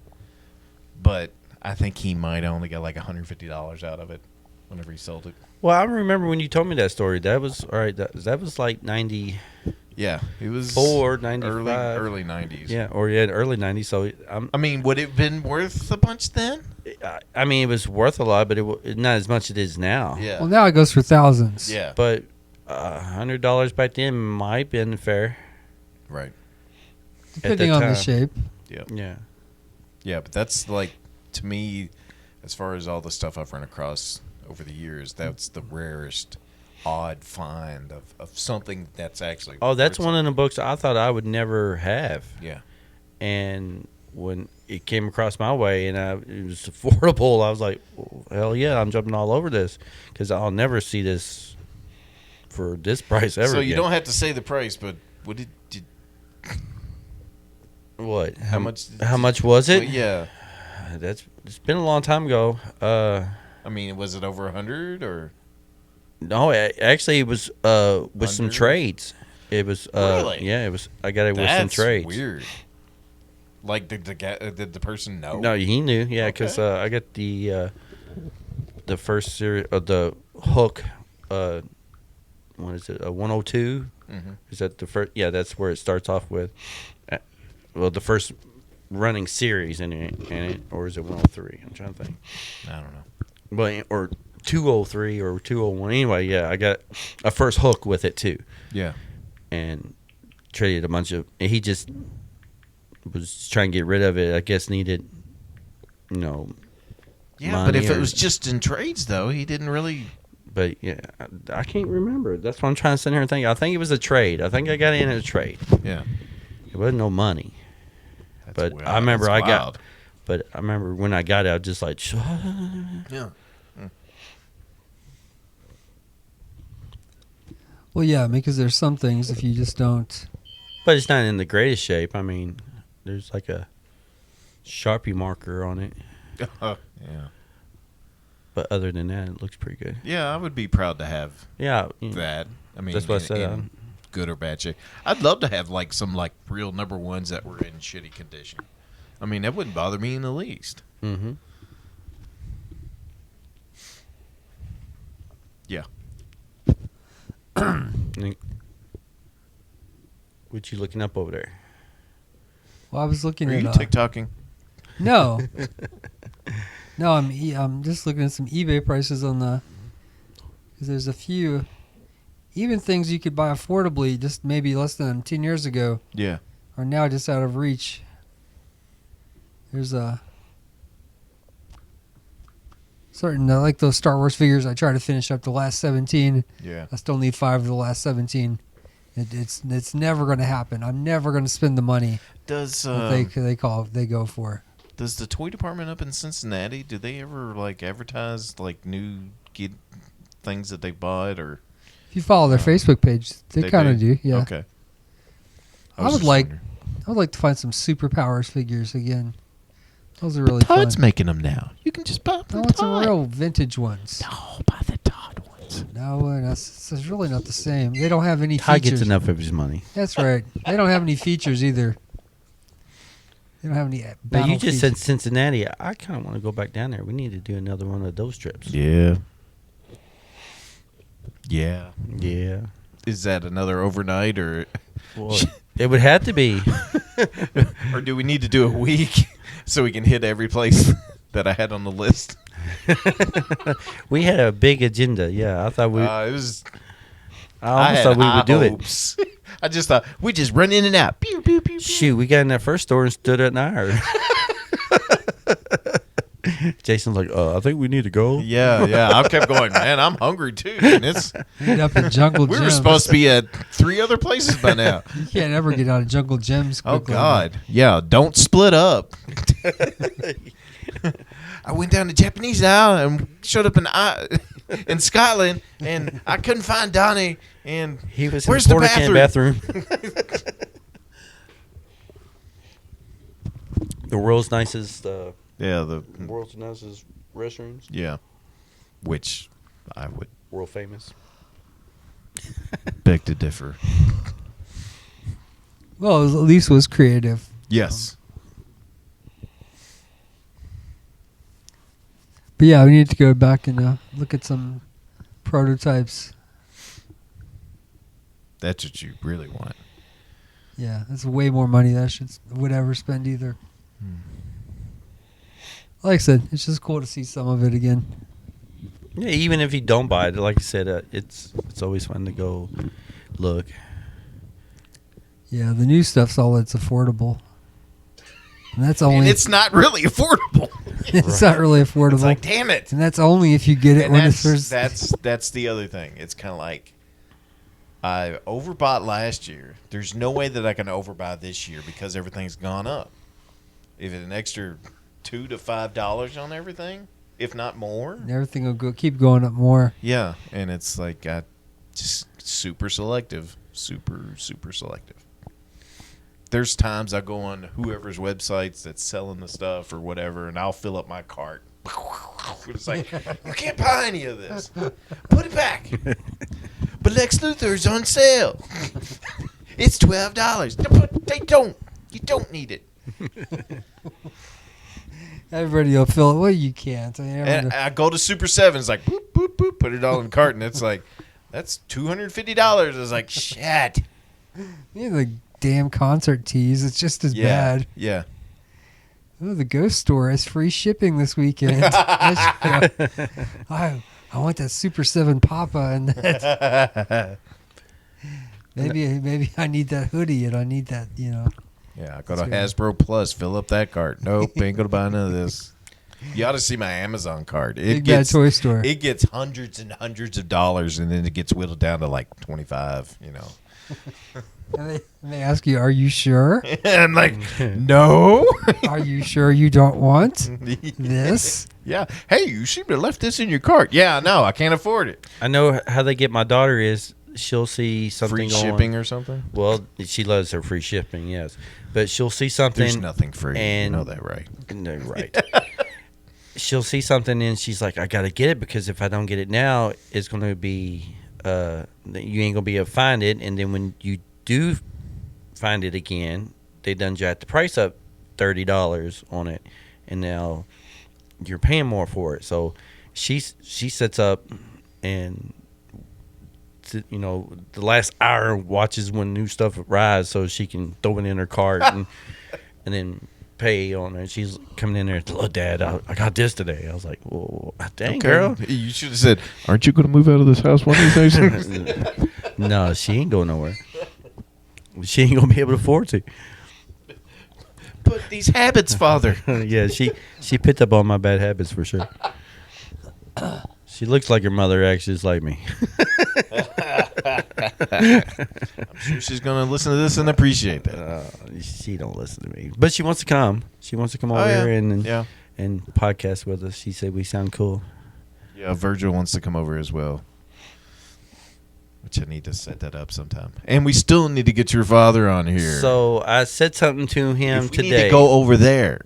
but I think he might have only got like $150 out of it whenever he sold it. Well, I remember when you told me that story. That was, all right, that was like 94, Yeah, it was 95. early 90s. Yeah, or early 90s. So, I mean, would it have been worth a bunch then? I mean, it was worth a lot, but not as much as it is now. Yeah. Well, now it goes for thousands. Yeah. But $100 back then might have been fair. Right. Depending that on the time. shape. Yeah. Yeah, but that's like, to me, as far as all the stuff I've run across over the years, that's the rarest odd find of something that's actually Oh, that's worth one of the books I thought I would never have. Yeah. And when it came across my way and it was affordable, I was like, well, hell yeah, I'm jumping all over this because I'll never see this for this price ever So you again. don't have to say the price, but what did What? how much? How much was it? Well, yeah. It's been a long time ago. I mean, was it over 100 or? No, actually, it was with some 100? trades. It was Really? Yeah, it was. I got it with some That's trades. weird. Like, did the person know? No, he knew. Yeah, because Okay. I got the first series of the Hook. What is it? A 102. Mm-hmm. Is that the first? Yeah, that's where it starts off with. Well, the first running series in it, or is it 103? I'm trying to think. I don't know. But or 203 or 201. Anyway, yeah, I got a first Hook with it too, Yeah. and traded a bunch of. And he just was trying to get rid of it. I guess needed, Yeah, money but if it or- was just in trades, though, he didn't really. But yeah, I can't remember. That's what I'm trying to sit here and think. I think it was a trade. I think I got in a trade. Yeah. It wasn't no money. That's But wild. I remember That's I got. wild. But I remember when I got it, I was just like, Yeah. Well, yeah, because there's some things if you just don't. but it's not in the greatest shape. I mean, there's like a Sharpie marker on it. Yeah. But other than that, it looks pretty good. Yeah, I would be proud to have Yeah, that. I mean, that's what I said. in good or bad shape. I'd love to have like some like real number ones that were in shitty condition. I mean, that wouldn't bother me in the least. Mm-hmm. Yeah. What you looking up over there? Well, I was looking Are at you TikToking? no, no. I'm just looking at some eBay prices on the. Because there's a few, even things you could buy affordably, just maybe less than 10 years ago, Yeah. are now just out of reach. There's a certain like those Star Wars figures. I try to finish up the last 17. Yeah. I still need 5 of the last 17. It's never going to happen. I'm never going to spend the money Does that they go for. Does the toy department up in Cincinnati, do they ever like advertise like new things that they bought, or If you follow their Facebook page, they kind of do. Yeah. Okay. I would like to find some superpowers figures again. Those are really Todd's fun. making them now. You can just buy them I from want some Todd. real vintage ones. No, buy the Todd ones. No, it's really not the same. They don't have any Ty features. gets enough of his money. That's right. They don't have any features either. They don't have any But battle you just features. said Cincinnati. I kind of want to go back down there. We need to do another one of those trips. Yeah. Yeah. Yeah. Is that another overnight, or Well, it would have to be. or do we need to do a week so we can hit every place that I had on the list? We had a big agenda. Yeah, I thought we. It was. I almost thought we would do it. I just thought we just run in and out. Pew, pew, pew, pew. Shoot, we got in that first store and stood at an hour. Jason's like, I think we need to go. Yeah. I kept going, man. I'm hungry too. And End up in Jungle we Gems. were supposed to be at 3 other places by now. You can't ever get out of Jungle Gems Oh quickly. God, yeah. Don't split up. I went down to Japanese Isle and showed up in Scotland, and I couldn't find Donnie. And He was where's in the the porta can bathroom? The world's nicest. Yeah, the World's nicest restrooms. yeah, which I would World famous. beg to differ. Well, at least it was creative. Yes. But yeah, we need to go back and look at some prototypes. That's what you really want. Yeah, that's way more money than I would ever spend either. Like I said, it's just cool to see some of it again. Yeah, even if you don't buy it, like I said, it's always fun to go look. Yeah, the new stuff's all that's affordable. And that's only And it's not really affordable. it's not really affordable. It's like, damn it. And that's only if you get it And when it's first. that's the other thing. It's kind of like I overbought last year. There's no way that I can overbuy this year because everything's gone up. If it's an extra $2 to $5 on everything, if not more. And everything will keep going up more. Yeah, and it's like I just super selective, super selective. There's times I go on whoever's websites that's selling the stuff or whatever, and I'll fill up my cart. It's like, you can't buy any of this. Put it back. But Lex Luthor's on sale. It's $12. They don't. You don't need it. Everybody will fill it. Well, you can't. And I go to Super 7. It's like, boop, boop, boop. Put it all in the cart, and it's like, that's $250. It's like, shit. The damn concert tees. It's just as bad. Yeah. Oh, the Ghost Store has free shipping this weekend. I want that Super 7 Papa and that. Maybe I need that hoodie and I need that, Yeah, I go to That's Hasbro Plus, fill up that cart. Nope, ain't gonna buy none of this. You ought to see my Amazon cart. Big Bad Toy Store. It gets hundreds and hundreds of dollars, and then it gets whittled down to like 25. And they ask you, "Are you sure? And I'm like, no. Are you sure you don't want this?" Yeah. Hey, you should have left this in your cart. Yeah, no, I can't afford it. I know how they get my daughter is she'll see something Free shipping on, or something. Well, she loves her free shipping, yes, but she'll see something. There's nothing free. and- you know that, right? No, right. she'll see something and she's like, I gotta get it because if I don't get it now, it's gonna be you ain't gonna be able to find it. And then when you do find it again, they done jacked the price up $30 on it, and now you're paying more for it. So she sets up and the last hour watches when new stuff arrives so she can throw it in her cart and then pay on it. She's coming in there, look, Dad, I got this today. I was like, well, dang, girl. You should have said, aren't you going to move out of this house one of these days? No, she ain't going nowhere. She ain't going to be able to afford to. But these habits, Father. Yeah, she picked up on my bad habits for sure. She looks like her mother, actually is like me. I'm sure she's going to listen to this and appreciate that. She don't listen to me. But she wants to come. She wants to come over here and podcast with us. She said we sound cool. Yeah, Virgil wants to come over as well. Which I need to set that up sometime. And we still need to get your father on here. So I said something to him today. We need to go over there.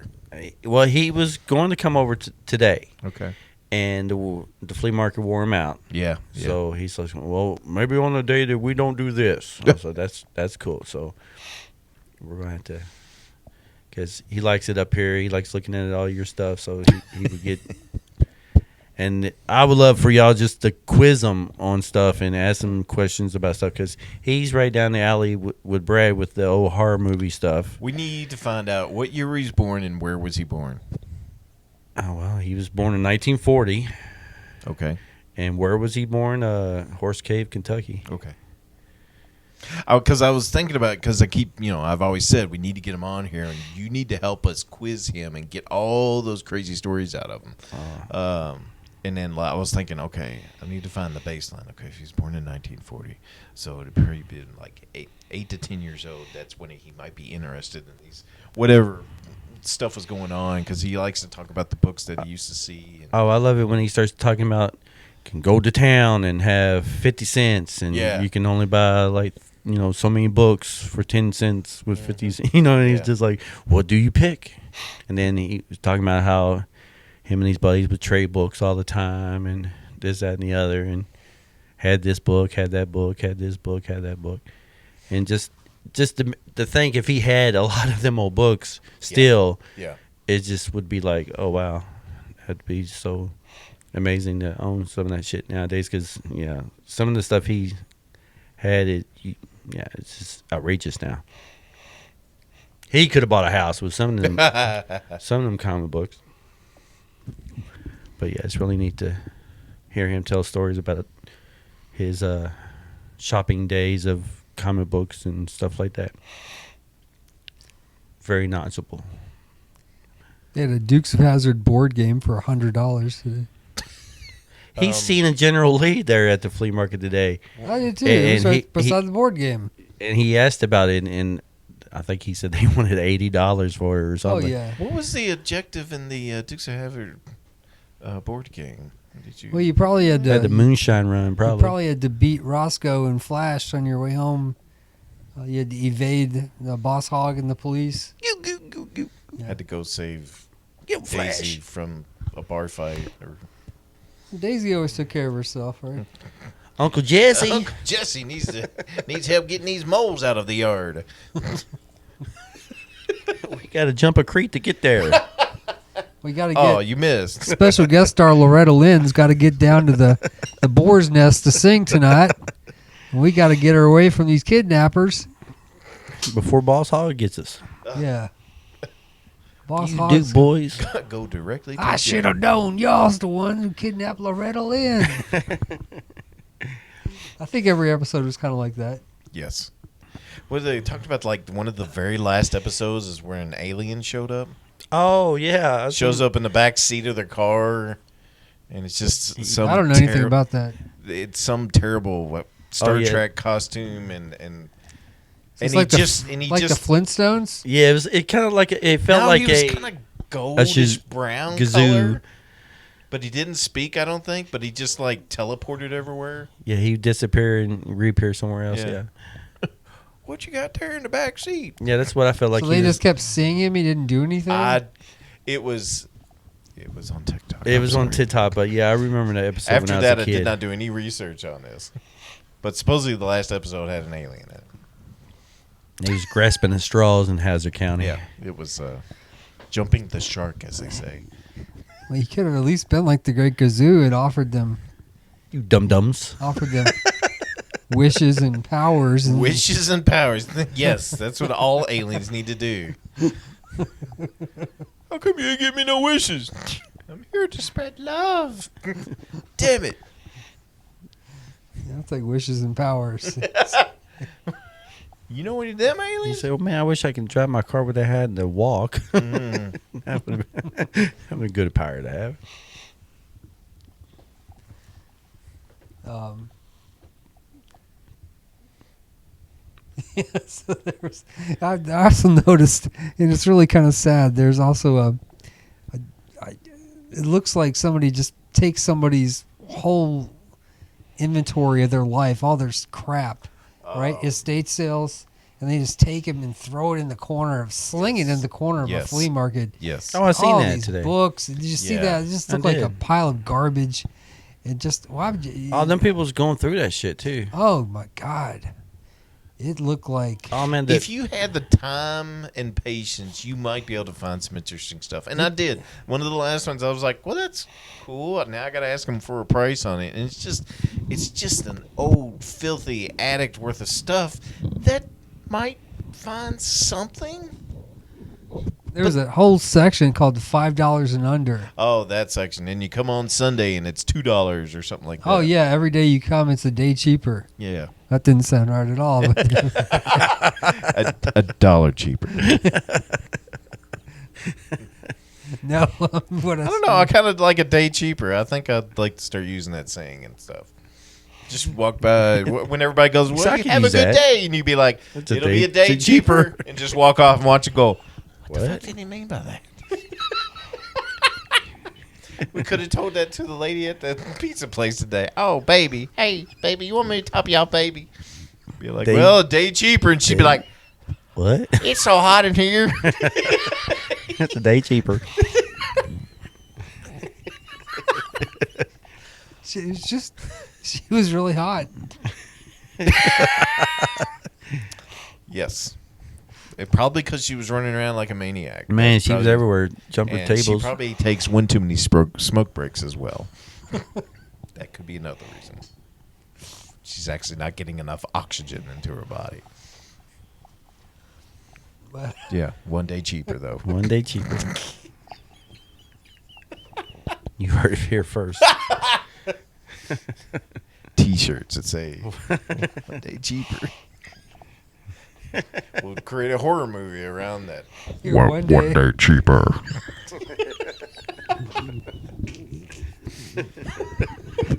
Well, he was going to come over today. Okay. And the flea market wore him out. Yeah. So he's like, well, maybe on the day that we don't do this. So that's cool. So we're going to have to, because he likes it up here. He likes looking at all your stuff. So he would get, and I would love for y'all just to quiz him on stuff and ask him questions about stuff, because he's right down the alley with Brad with the old horror movie stuff. We need to find out what year he was born and where was he born. Oh, well, he was born in 1940. Okay. And where was he born? Horse Cave, Kentucky. Okay. Because I was thinking about it, because I've always said we need to get him on here, and you need to help us quiz him and get all those crazy stories out of him. And then I was thinking, okay, I need to find the baseline. Okay, if he was born in 1940, so it'd probably been like 8 to 10 years old. That's when he might be interested in these whatever stuff was going on, because he likes to talk about the books that he used to see. I love it when he starts talking about can go to town and have 50 cents and you can only buy so many books for 10 cents with 50 cents. And he's just like, what do you pick? And then he was talking about how him and his buddies would trade books all the time and this, that, and the other, and had this book, had that book, had this book, had that book. And just to think if he had a lot of them old books still, it just would be like, oh, wow. That'd be so amazing to own some of that shit nowadays, because, some of the stuff he had, it's just outrageous now. He could have bought a house with some of them comic books. But, it's really neat to hear him tell stories about his shopping days of comic books and stuff like that. Very knowledgeable. They had a Dukes of Hazzard board game for $100 today. He's seen a General Lee there at the flea market today. I did too. It was right beside the board game. And he asked about it, and I think he said they wanted $80 for it or something. Oh, yeah. What was the objective in the Dukes of Hazzard board game? Well, you probably had the moonshine run, probably. You probably had to beat Roscoe and Flash on your way home. You had to evade the Boss Hog and the police. You had to go save Daisy from a bar fight. Daisy always took care of herself, right? Uncle Jesse. Uncle Jesse needs help getting these moles out of the yard. We got to jump a creek to get there. We got to get. Oh, you missed. Special guest star Loretta Lynn's got to get down to the boar's nest to sing tonight. We got to get her away from these kidnappers before Boss Hog gets us. Yeah. Boss you Hog. Duke boys. Go directly to I should have known y'all's the one who kidnapped Loretta Lynn. I think every episode was kind of like that. Yes. What they talked about, like one of the very last episodes is where an alien showed up. Oh, yeah. Shows up in the back seat of their car, and it's just some. I don't know anything about that. It's some terrible Star Trek costume, and It's like the Flintstones. Yeah, it kind of like it felt like he was kind of goldish brown color. But he didn't speak, I don't think. But he just teleported everywhere. Yeah, he disappeared and reappeared somewhere else. Yeah. What you got there in the back seat? Yeah, that's what I felt like. So they just kept seeing him. He didn't do anything. It was It was on TikTok. It I'm was on sorry. TikTok, but yeah, I remember that episode After when I was that, a I kid. did not do any research on this. But supposedly the last episode had an alien in it. He was grasping at straws in Hazard County. Yeah, it was jumping the shark, as they say. Well, you could have at least been like the Great Gazoo and offered them You dum-dums. wishes and powers. And Wishes and powers. Yes, that's what all aliens need to do. How come you didn't give me no wishes? I'm here to spread love. Damn it. Yeah, it's like wishes and powers. You know what them You aliens? say, well, man, I wish I could drive my car with I had to walk. Mm. That would have been a good power to have. Yeah, so there was, I also noticed, and it's really kind of sad. There's also it looks like somebody just takes somebody's whole inventory of their life, all their crap, right? Estate sales, and they just take them and throw it in the corner, sling it in the corner of a Yes. flea market. Yes. Oh, I seen all that these today. books. Did you see Yeah, that? It just I looked like a did. pile of garbage. It just why would you? All them people's going through that shit too. Oh my God! It looked like Oh man, If you had the time and patience, you might be able to find some interesting stuff. And I did. One of the last ones, I was like, well, that's cool. Now I got to ask them for a price on it. And it's just an old, filthy addict worth of stuff that might find something. there was a whole section called the $5 and under. Oh, that section. And you come on Sunday and it's $2 or something like that. Oh yeah, every day you come, it's a day cheaper. Yeah. That didn't sound right at all. But a dollar cheaper. no, what I don't know. I kind of like a day cheaper. I think I'd like to start using that saying and stuff. Just walk by when everybody goes, well, So I you could have a use good that. day. And you'd be like, It's a it'll day be a day cheaper. cheaper. And just walk off and watch it go, what the What? fuck did he mean by that? We could have told that to the lady at the pizza place today. Oh, baby. Hey, baby, you want me to top you out, baby? Be like, Day- well, a day cheaper. And she'd be day- like, what? it's so hot in here. That's a day cheaper. she was really hot. Yes. Probably because she was running around like a maniac. Man, That's she was probably- everywhere, jumping And tables. she probably takes one too many smoke breaks as well. That could be another reason. She's actually not getting enough oxygen into her body. But Yeah, one day cheaper though. One day cheaper. You heard it here first. T-shirts that say one day cheaper. We'll create a horror movie around that. here one day, cheaper.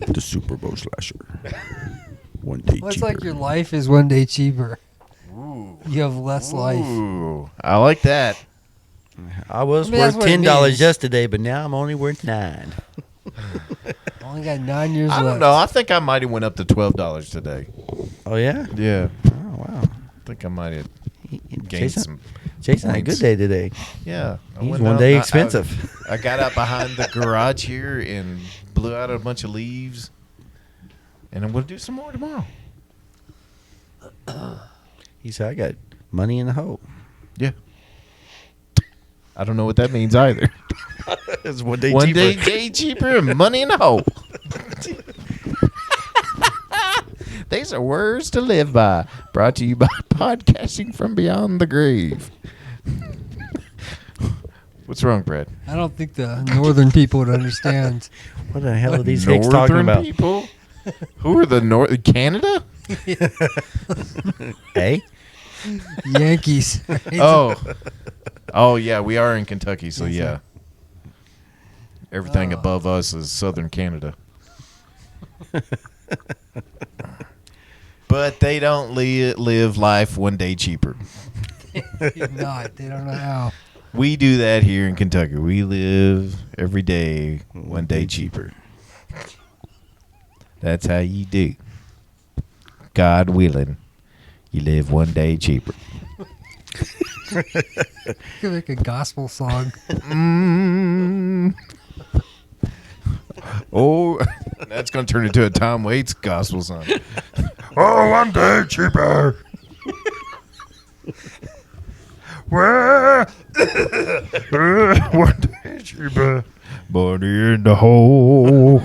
The Super Bowl slasher. One day well, it's cheaper. like your life is one day cheaper. Ooh. You have less life. Ooh, I like that. I was I mean, that's worth what it $10 means. yesterday, but now I'm only worth $9. Only got 9 years I left. don't know. I think I might have went up to $12 today. Oh yeah. Yeah, Oh wow. I think I might have gained some. Jason had a good points. day today. Yeah, I He's went one out day and expensive. I got out behind the garage here and blew out a bunch of leaves, and I'm gonna do some more tomorrow. He said, "I got money in the hole." Yeah, I don't know what that means either. It's one day One day cheaper and money in the hole. These are words to live by. Brought to you by Podcasting from Beyond the Grave. What's wrong, Brad? I don't think the northern people would understand. What the hell are these hicks talking Northern about? people? Who are the North? Canada? Hey, Yankees. Oh yeah, we are in Kentucky, so Yes, yeah. sir. Everything Oh. above us is southern Canada. But they don't live life one day cheaper. Not. They don't know how. We do that here in Kentucky. We live every day one day cheaper. That's how you do. God willing, you live one day cheaper. You could make a gospel song. Oh, that's going to turn into a Tom Waits gospel song. Oh, one day cheaper. Well, one day cheaper. Money in the hole.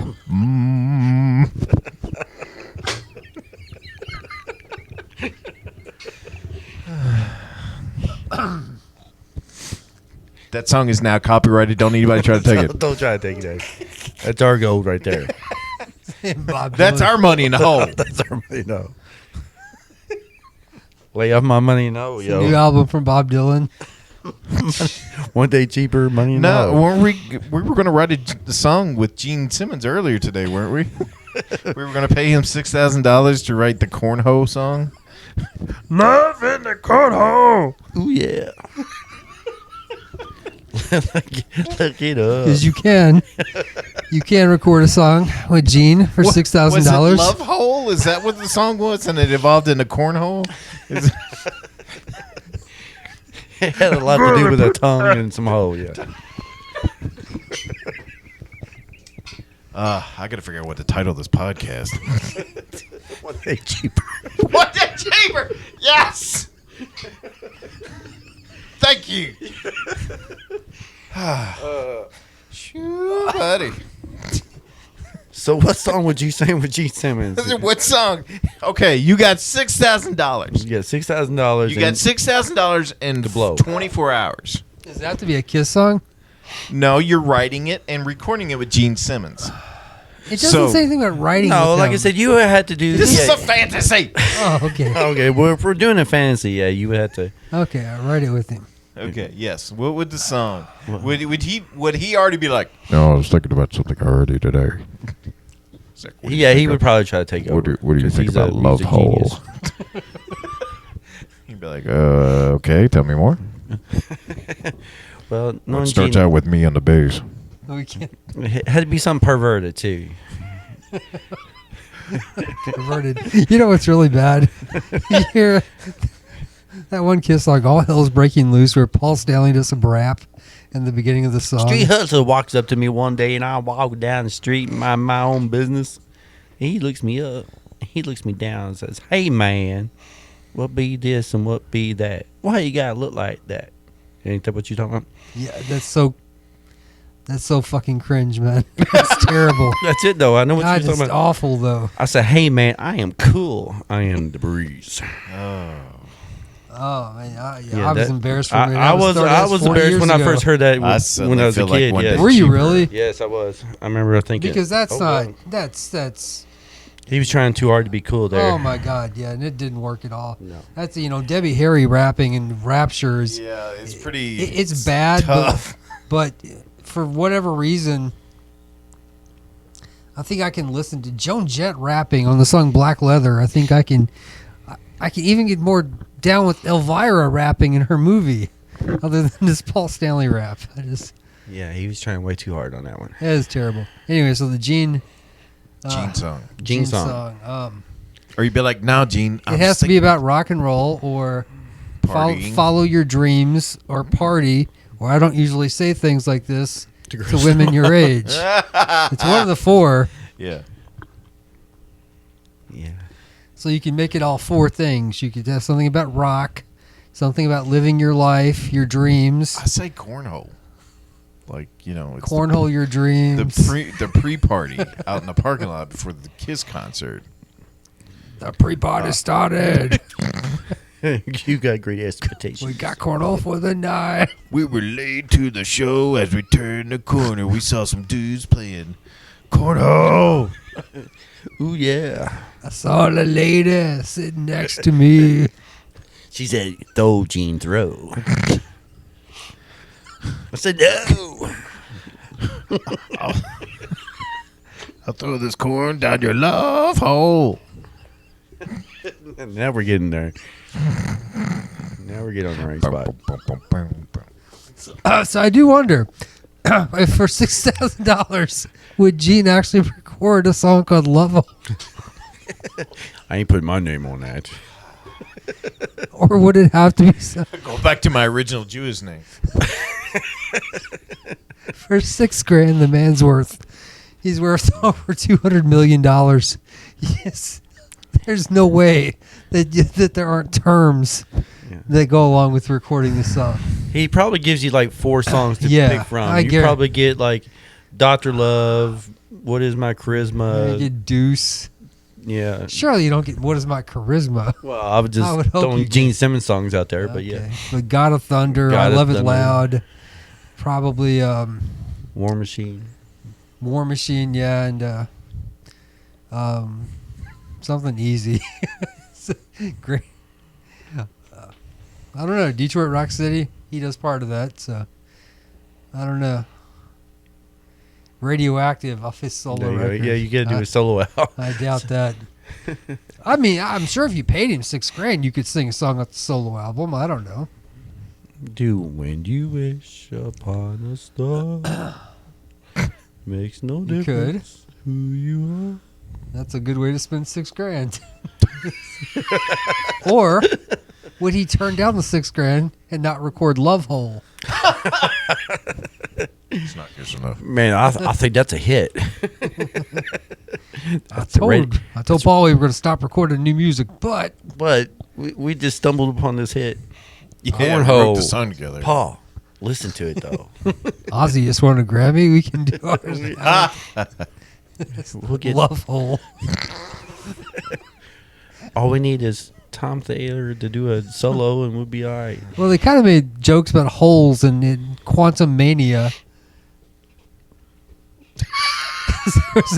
That song is now copyrighted. Don't anybody try to take it. Don't try to take it. That's our gold right there. That's our money in the hole. That's our money. No. Lay off my money. No, New album from Bob Dylan. One day cheaper, money. No, No. weren't we were going to write a song with Gene Simmons earlier today, weren't we? We were going to pay him $6,000 to write the cornhole song. Love in the cornhole. Ooh, yeah. Look it up. Because you can record a song with Gene for Was $6,000. it Love Hole? Is that what the song was? And it evolved into cornhole? It had a lot to do with a tongue and some hole, yeah. I got to figure out what to title this podcast. One day cheaper. One day cheaper! Yes! Thank you. Shoo, buddy. So what song would you sing with Gene Simmons? What song? Okay, you got $6,000. You got $6,000. You got $6,000 in To blow. 24 hours. Does it have to be a Kiss song? No, you're writing it and recording it with Gene Simmons. It doesn't So- say anything about writing. No, with like I him. said, you had to do This is yeah. a fantasy. Oh, okay. Okay, well, if we're doing a fantasy, yeah, you would have to. Okay, I'll write it with him. Okay, yes. What would the song? Would he already be like? No, I was thinking about something already today. Yeah, he would probably try to take over. What do you 'cause think he's a about Love music Hole? genius. He'd be like, Okay, tell me more. Well, It knowing starts Gene, out with me on the bass. We can't it had to be something perverted too. perverted. You know what's really bad? You hear that one Kiss song, All Hell's Breaking Loose, where Paul Stanley does some rap in the beginning of the song. Street Hustler walks up to me one day, and I walk down the street, mind my own business. He looks me up, he looks me down, and says, "Hey man, what be this and what be that? Why you gotta look like that?" Ain't that what you talking about? Yeah, that's so fucking cringe, man. That's terrible. That's it though. I know what God, you're it's talking about. awful though. I said, "Hey man, I am cool. I am the breeze." Oh man, I Yeah, was that- embarrassed for me. I was embarrassed when I first heard that I when suddenly I was a feel like kid. one Yes. day- Were you cheaper. really? Yes, I was. I remember thinking Because that's oh, not. wow. That's. He was trying too hard to be cool there. Oh my God, yeah, and it didn't work at all. No. That's Debbie Harry rapping and Raptures. yeah, it's pretty. It's bad, tough. but for whatever reason, I think I can listen to Joan Jett rapping on the song Black Leather. I think I can even get more down with Elvira rapping in her movie, other than this Paul Stanley rap. Yeah, he was trying way too hard on that one. That is terrible. Anyway, so the Gene Gene song. Gene song. Or you'd be like, "No, Gene. It has to be about rock and roll or Partying. follow your dreams or party. Or I don't usually say things like this to girls. women your age. It's one of the four. Yeah. Yeah. So you can make it all four things. You could have something about rock, something about living your life, your dreams, I say cornhole. Like it's cornhole your dreams. the pre-party out in the parking lot before the Kiss concert. The pre-party started. You got great expectations. We got cornhole for the night. We were late to the show. As we turned the corner, we saw some dudes playing cornhole. Ooh, yeah. I saw the lady sitting next to me. She said, "Throw, Gene, throw." I said, "No." I'll throw this corn down your love hole. Now we're getting there. Now we're getting on the right spot. So I do wonder if for $6,000 would Gene actually record a song called Love Hole? I ain't putting my name on that. Or would it have to be Go back to my original Jewish name. for $6,000 the man's worth? He's worth over $200 million. Yes. There's no way that there aren't terms that go along with recording this song. He probably gives you like 4 songs to Yeah, pick from. I You guarantee- probably get like Dr. Love, What Is My You Charisma? get Deuce. Yeah. Surely you don't get What Is My Charisma? Well, I was just I would hope you throwing did. Gene Simmons songs out there, but yeah. Okay. But God of Thunder, God I of Love It Thunder. Loud. Probably War Machine. War Machine, yeah, and something easy. Great. I don't know. Detroit Rock City, he does part of that, so I don't know. Radioactive off his There solo you go. record. Yeah, you got to do a solo out. I doubt that. I mean, I'm sure if you paid him $6,000, you could sing a song off the solo album. I don't know. Do when you wish upon a star. Makes no You could. difference who you That's a good way to spend $6,000. Or would he turn down the $6,000 and not record Love Hole? It's not good enough. are. Man, I think that's a hit. I told Paul we were going to stop recording new music, but But we just stumbled upon this hit. Yeah, we Cornhole. wrote the song together. Paul, listen to it though. Ozzy just won a Grammy. We can do ours. We'll get Love Hole. all we need is Tom Thayer to do a solo, and we'll be all right. Well, they kind of made jokes about holes in Quantum Mania.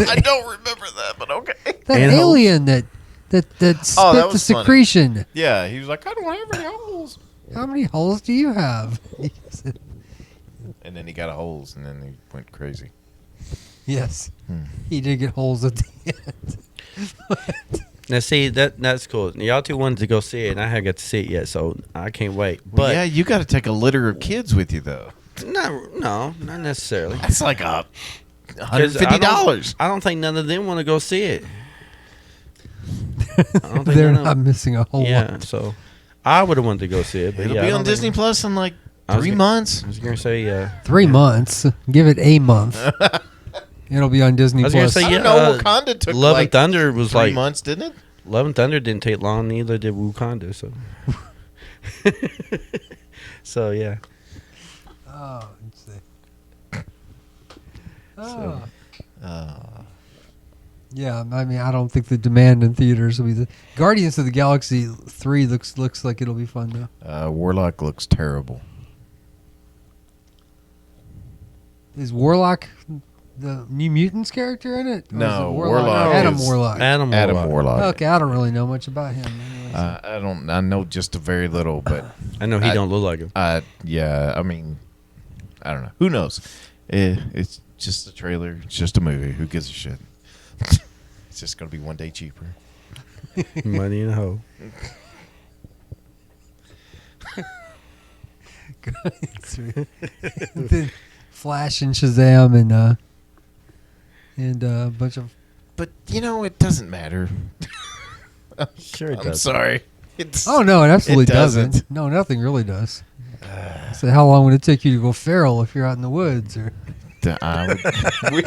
I don't remember that, but okay. That And alien that spit Oh, that the was funny. secretion. Yeah, he was like, I don't have any holes. How many holes do you have? And then he got holes, and then he went crazy. Yes, he did get holes at the end. Now, see that's cool. Y'all two wanted to go see it, and I haven't got to see it yet, so I can't wait. But yeah, you got to take a litter of kids with you, though. no, not necessarily. That's like $150. I don't think none of them want to go see it. I don't think They're none of not them- missing a whole Yeah, lot. so I would have wanted to go see it, but It'll yeah, be I on don't think- Disney Plus in like I was 3 gonna- months. I was gonna say 3 months. Give it a month. It'll be on Disney I was gonna Plus. say, I yeah, don't know. Wakanda took Love like and Thunder was 3 like months, didn't it? Love and Thunder didn't take long, neither did Wakanda. So, so yeah. Oh, let's see. Oh. Yeah, I mean, I don't think the demand in theaters will be the Guardians of the Galaxy 3 looks like it'll be fun though. Warlock looks terrible. Is Warlock the New Mutants character in it? Or is No, it Warlock Adam is- Warlock. Adam Warlock. Okay, I don't really know much about him. Anyways. I don't. I know just a very little, but I know he I- don't look like him. yeah. I mean, I don't know. Who knows? It's just a trailer. It's just a movie. Who gives a shit? It's just gonna be one day cheaper. Money in a hoe. The Flash and Shazam and a bunch of. But you know, it doesn't matter. Sure it I'm does. sorry. It's, Oh no, it absolutely It doesn't. doesn't. No, nothing really does. So how long would it take you to go feral if you're out in the woods? Or we were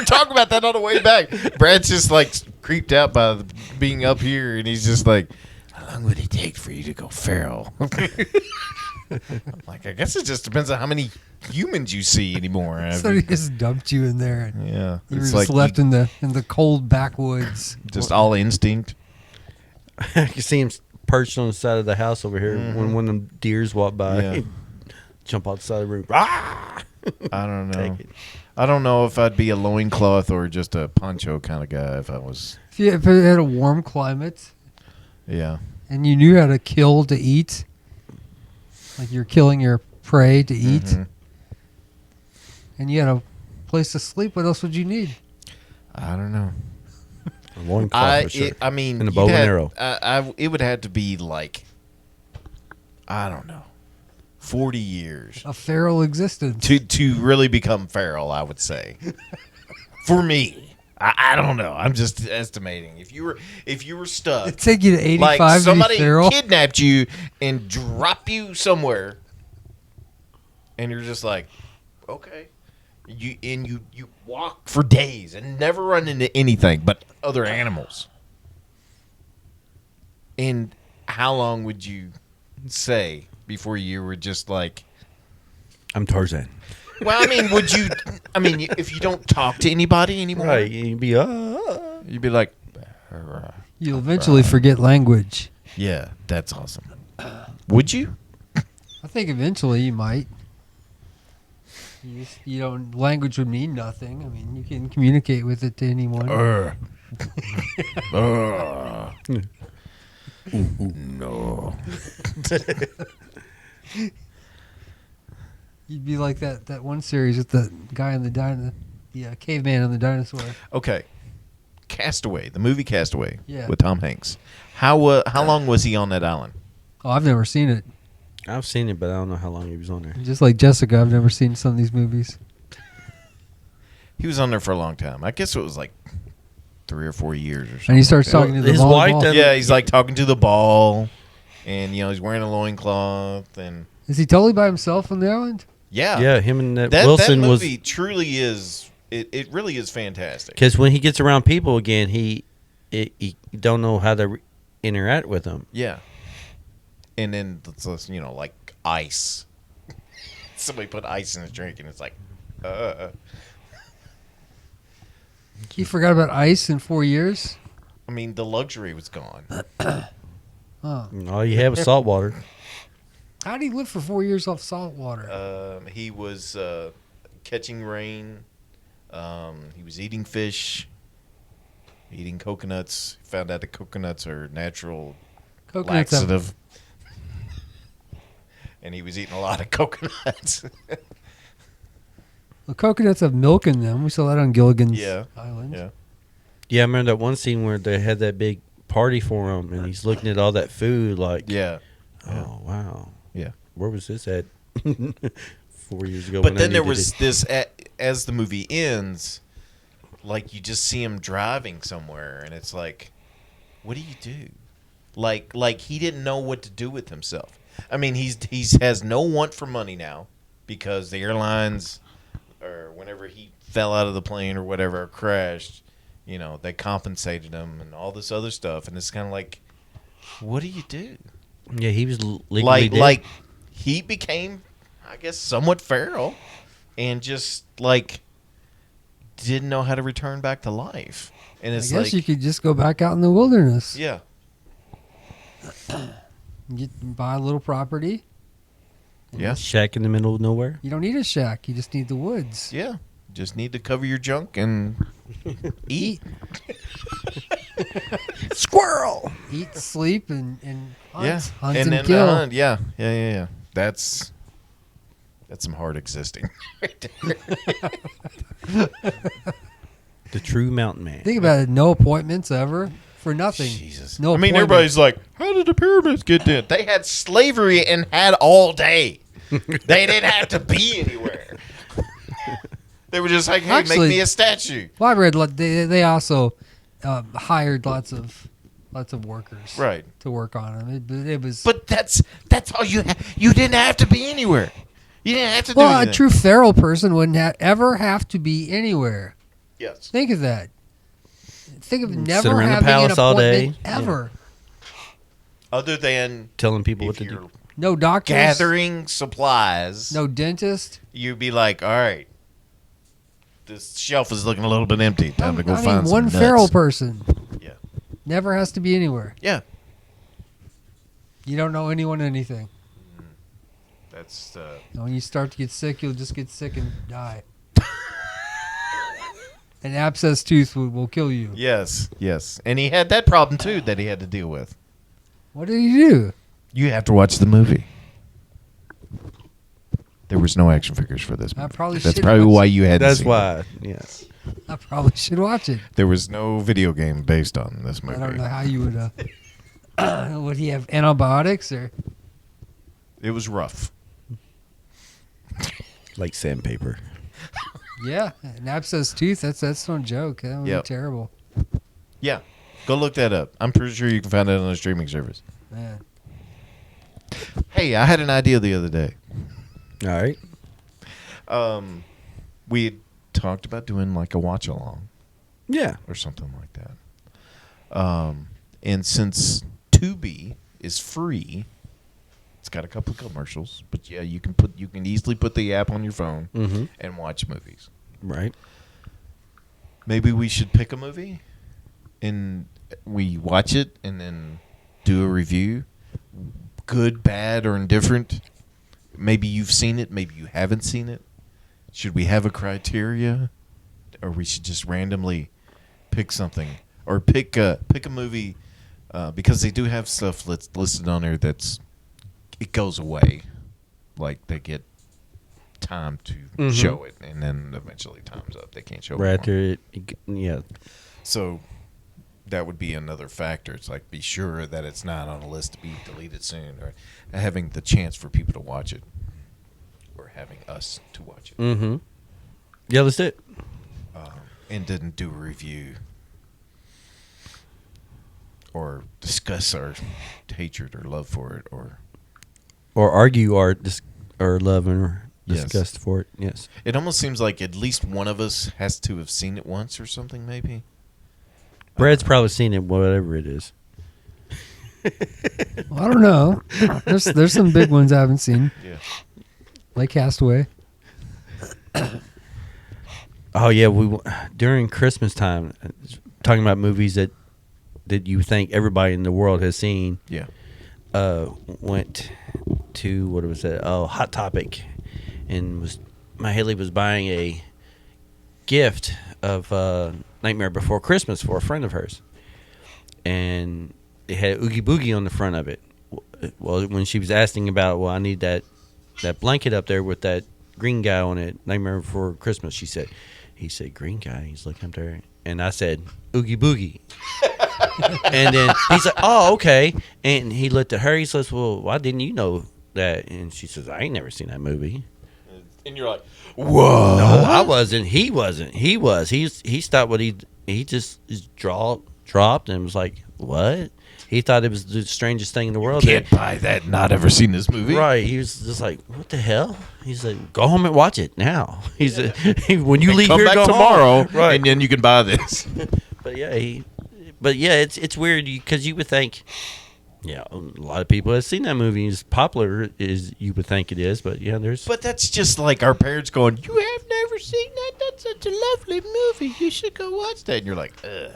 talking about that on the way back. Brad's just like creeped out by being up here, and he's just like, "How long would it take for you to go feral?" I'm like, I guess it just depends on how many humans you see anymore. so he just dumped you in there, and Yeah, you were it's just like left in the cold backwoods. just all instinct. I can see him perched on the side of the house over here when one of them deers walk by. Yeah. Jump out the side of the roof. Ah! I don't know. Take it. I don't know if I'd be a loincloth or just a poncho kind of guy if I was. If it had a warm climate Yeah. and you knew how to kill to eat, like you're killing your prey to eat, Mhm. and you had a place to sleep, what else would you need? I don't know. A loincloth for sure. I mean, And a you'd bow and have- arrow. it would have to be like, I don't know, 40 years A feral existence. to really become feral. I would say, for me, I don't know. I'm just estimating. If you were stuck, It'd take you to 85 like to be somebody feral. kidnapped you and drop you somewhere, and you're just like, okay, You walk for days and never run into anything but other animals. And how long would you say before you were just like, I'm Tarzan. well, I mean, would you? I mean, if you don't talk to anybody anymore, Right. You'd be, you'd be like, You'll eventually forget language. yeah, that's awesome. Would you? I think eventually you might. You don't. Language would mean nothing. I mean, you can communicate with it to anyone. No. You'd be like that one series with the guy in the caveman and the dinosaur. Okay. Castaway, the movie Castaway, Yeah. with Tom Hanks. How long was he on that island? Oh, I've never seen it. I've seen it, but I don't know how long he was on there. Just like Jessica, I've never seen some of these movies. He was on there for a long time. I guess it was like 3 or 4 years or something. And he starts talking to the His volleyball. wife doesn't- Yeah, he's like talking to the ball, and he's wearing a loincloth, and Is he totally by himself on the island? yeah, Yeah, him and That Wilson was. movie truly is. It really is fantastic. Because when he gets around people again, he don't know how to interact with them. Yeah, and then like ice. Somebody put ice in his drink, and it's like, He forgot about ice in 4 years. I mean, the luxury was gone. Oh, All you have is salt water. how did he live for 4 years off salt water? He was catching rain. He was eating fish, eating coconuts. Found out that coconuts are natural Coconuts have- laxative. And he was eating a lot of coconuts. Well, coconuts have milk in them. We saw that on Gilligan's Yeah. Island. Yeah. Yeah, I remember that one scene where they had that big party for him, and he's looking at all that food like, Yeah. oh, wow. Yeah. Where was this at 4 years ago? But when I then there needed was it? this, as the movie ends, like you just see him driving somewhere, and it's like, what do you do? Like he didn't know what to do with himself. I mean, he has no want for money now because the airlines, or whenever he fell out of the plane or whatever, or crashed, they compensated him and all this other stuff, and it's kind of like, what do you do? Yeah, he was legally dead. Like he became, I guess, somewhat feral, and just didn't know how to return back to life. And I it's guess like, you could just go back out in the wilderness. yeah, Buy a little property. yeah, Shack in the middle of nowhere. You don't need a shack. You just need the woods. yeah. Just need to cover your junk and eat. Squirrel! Eat, sleep, and hunt. Yeah, Hunt and and then kill. hunt. Yeah. That's some hard existing. The true mountain man. Think about it. No appointments ever for nothing. Jesus. No I mean, appointment. everybody's like, how did the pyramids get there? They had slavery and had all day. They didn't have to be anywhere. They were just like, hey, Actually- make me a statue. Well, I read they also hired lots of workers, Right. to work on them. It was But that's all you you didn't have to be anywhere. You didn't have to do well, anything. a true feral person wouldn't ever have to be anywhere. Yes. Think of that. Think of Sit never around the having an palace all appointment day. ever. Other than Telling people what if to you're do. No doctors. gathering supplies, No dentist. you'd be like, all right, this shelf is looking a little bit empty. Time to go I find mean, some one nuts. feral person Yeah. never has to be anywhere. Yeah. You don't know anyone anything. That's And when you start to get sick, you'll just get sick and die. An abscess tooth will kill you. yes. And he had that problem too that he had to deal with. What did he do? You have to watch the movie. There was no action figures for this I movie. probably That's should probably watch why you had. That's why. Yes. I probably should watch it. There was no video game based on this I movie. don't know how you would. Would he have antibiotics or? It was rough. Like sandpaper. Yeah, an abscess tooth. That's no joke. That would Yep. be terrible. Yeah. Go look that up. I'm pretty sure you can find it on a streaming service. Man. Hey, I had an idea the other day. All right. we had talked about doing like a watch along Yeah. or something like that. And since Tubi is free, it's got a couple of commercials, but yeah, you can easily put the app on your phone Mm-hmm. and watch movies. Right. Maybe we should pick a movie and we watch it and then do a review, good, bad, or indifferent. Maybe you've seen it, maybe you haven't seen it. Should we have a criteria, or we should just randomly pick something, or pick a movie because they do have stuff that's listed on there it goes away, like they get time to show it, and then eventually time's up. They can't show it Right anymore. after it, yeah. So that would be another factor. It's like be sure that it's not on a list to be deleted soon, or having the chance for people to watch it, or having us to watch it, Mm-hmm. Yeah, let's do it. and didn't do a review or discuss our hatred or love for it, or argue our or love or Yes. disgust for it. Yes. it almost seems like at least one of us has to have seen it once or something. Maybe Brad's probably seen it, whatever it is. Well, I don't know. There's some big ones I haven't seen, yeah. like Castaway. Oh yeah, during Christmas time, talking about movies that you think everybody in the world has seen. Yeah. Went to what was it? Oh, Hot Topic, and Haley was buying a gift of Nightmare Before Christmas for a friend of hers, and it had Oogie Boogie on the front of it. Well, when she was asking about, well, I need that blanket up there with that green guy on it, Nightmare Before Christmas. He said green guy. He's looking up there, and I said Oogie Boogie. And then he's like, oh, okay. And he looked at her. He says, well, why didn't you know that? And she says, I ain't never seen that movie. And you're like, whoa. No, I wasn't. He wasn't. He was. He stopped what he just dropped and was like, what? He thought it was the strangest thing in the world. Can't buy that. Not ever seen this movie. Right. He was just like, what the hell? He's like, go home and watch it now. He's when you And leave come here, back go tomorrow, home. Right. and then you can buy this. But yeah, it's weird because you would think, yeah, a lot of people have seen that movie. As popular as you would think it is, but yeah, there's. But that's just like our parents going, you have never seen that? That's such a lovely movie. You should go watch that. And you're like, ugh.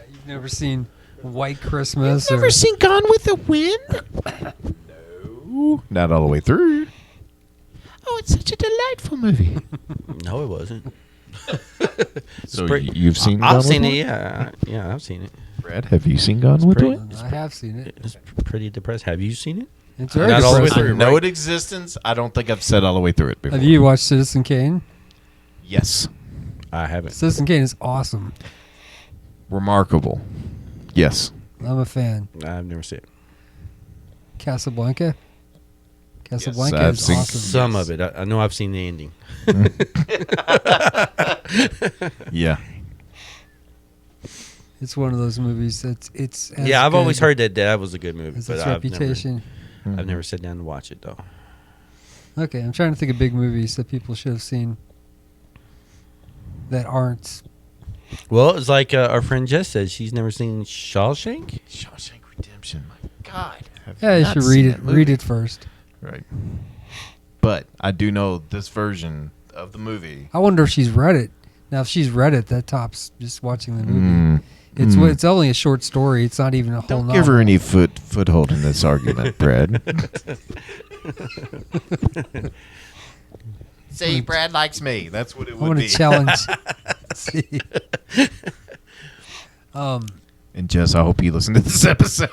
You've never seen White Christmas? Never seen Gone with the Wind? No. Not all the way through. Oh, it's such a delightful movie. No, it wasn't. So pretty- you've seen Gone I've with seen the it. Wind? Yeah, I've seen it. Brad, have you seen Gone with the pretty- Wind? I have seen it. It's pretty depressing. Have you seen it? It's very Not all the way depressing. through. I know its existence. I don't think I've said all the way through it before. Have you watched Citizen Kane? Yes. I haven't. Citizen Kane is awesome. Remarkable. Yes. I'm a fan. I've never seen it. Casablanca. Casablanca I've is seen awesome. Some of it. I know I've seen the ending. Yeah. It's one of those movies that's it's. As Yeah, I've good always heard that was a good movie, as but its I've reputation. I've never sat down to watch it though. Okay, I'm trying to think of big movies that people should have seen that aren't. Well, it's like our friend Jess said she's never seen Shawshank. Shawshank Redemption. My God. Have Yeah, you not should seen read it. that movie. Read it first. Right. But I do know this version of the movie. I wonder if she's read it. Now, if she's read it, that tops just watching the movie. Mm. It's Mm. it's only a short story. It's not even a whole. Don't novel. give her any foothold in this argument, Brad. See, Brad likes me. That's what it I would want be. to challenge. See. And Jess, I hope you listen to this episode.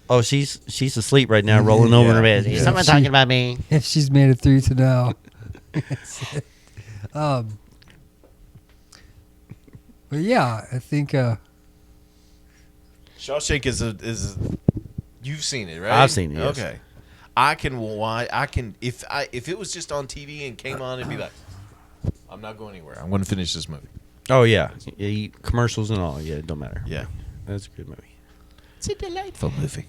Oh, she's asleep right now, rolling over in her bed. Yeah. Is someone She- talking about me? if she's made it through to now. But yeah, I think Shawshank is you've seen it, right? I've seen it, yes. Okay. If it was just on TV and came on, it'd be like, I'm not going anywhere. I'm going to finish this movie. Oh yeah, commercials and all. Yeah, it don't matter. Yeah. That's a good movie. It's a delightful movie.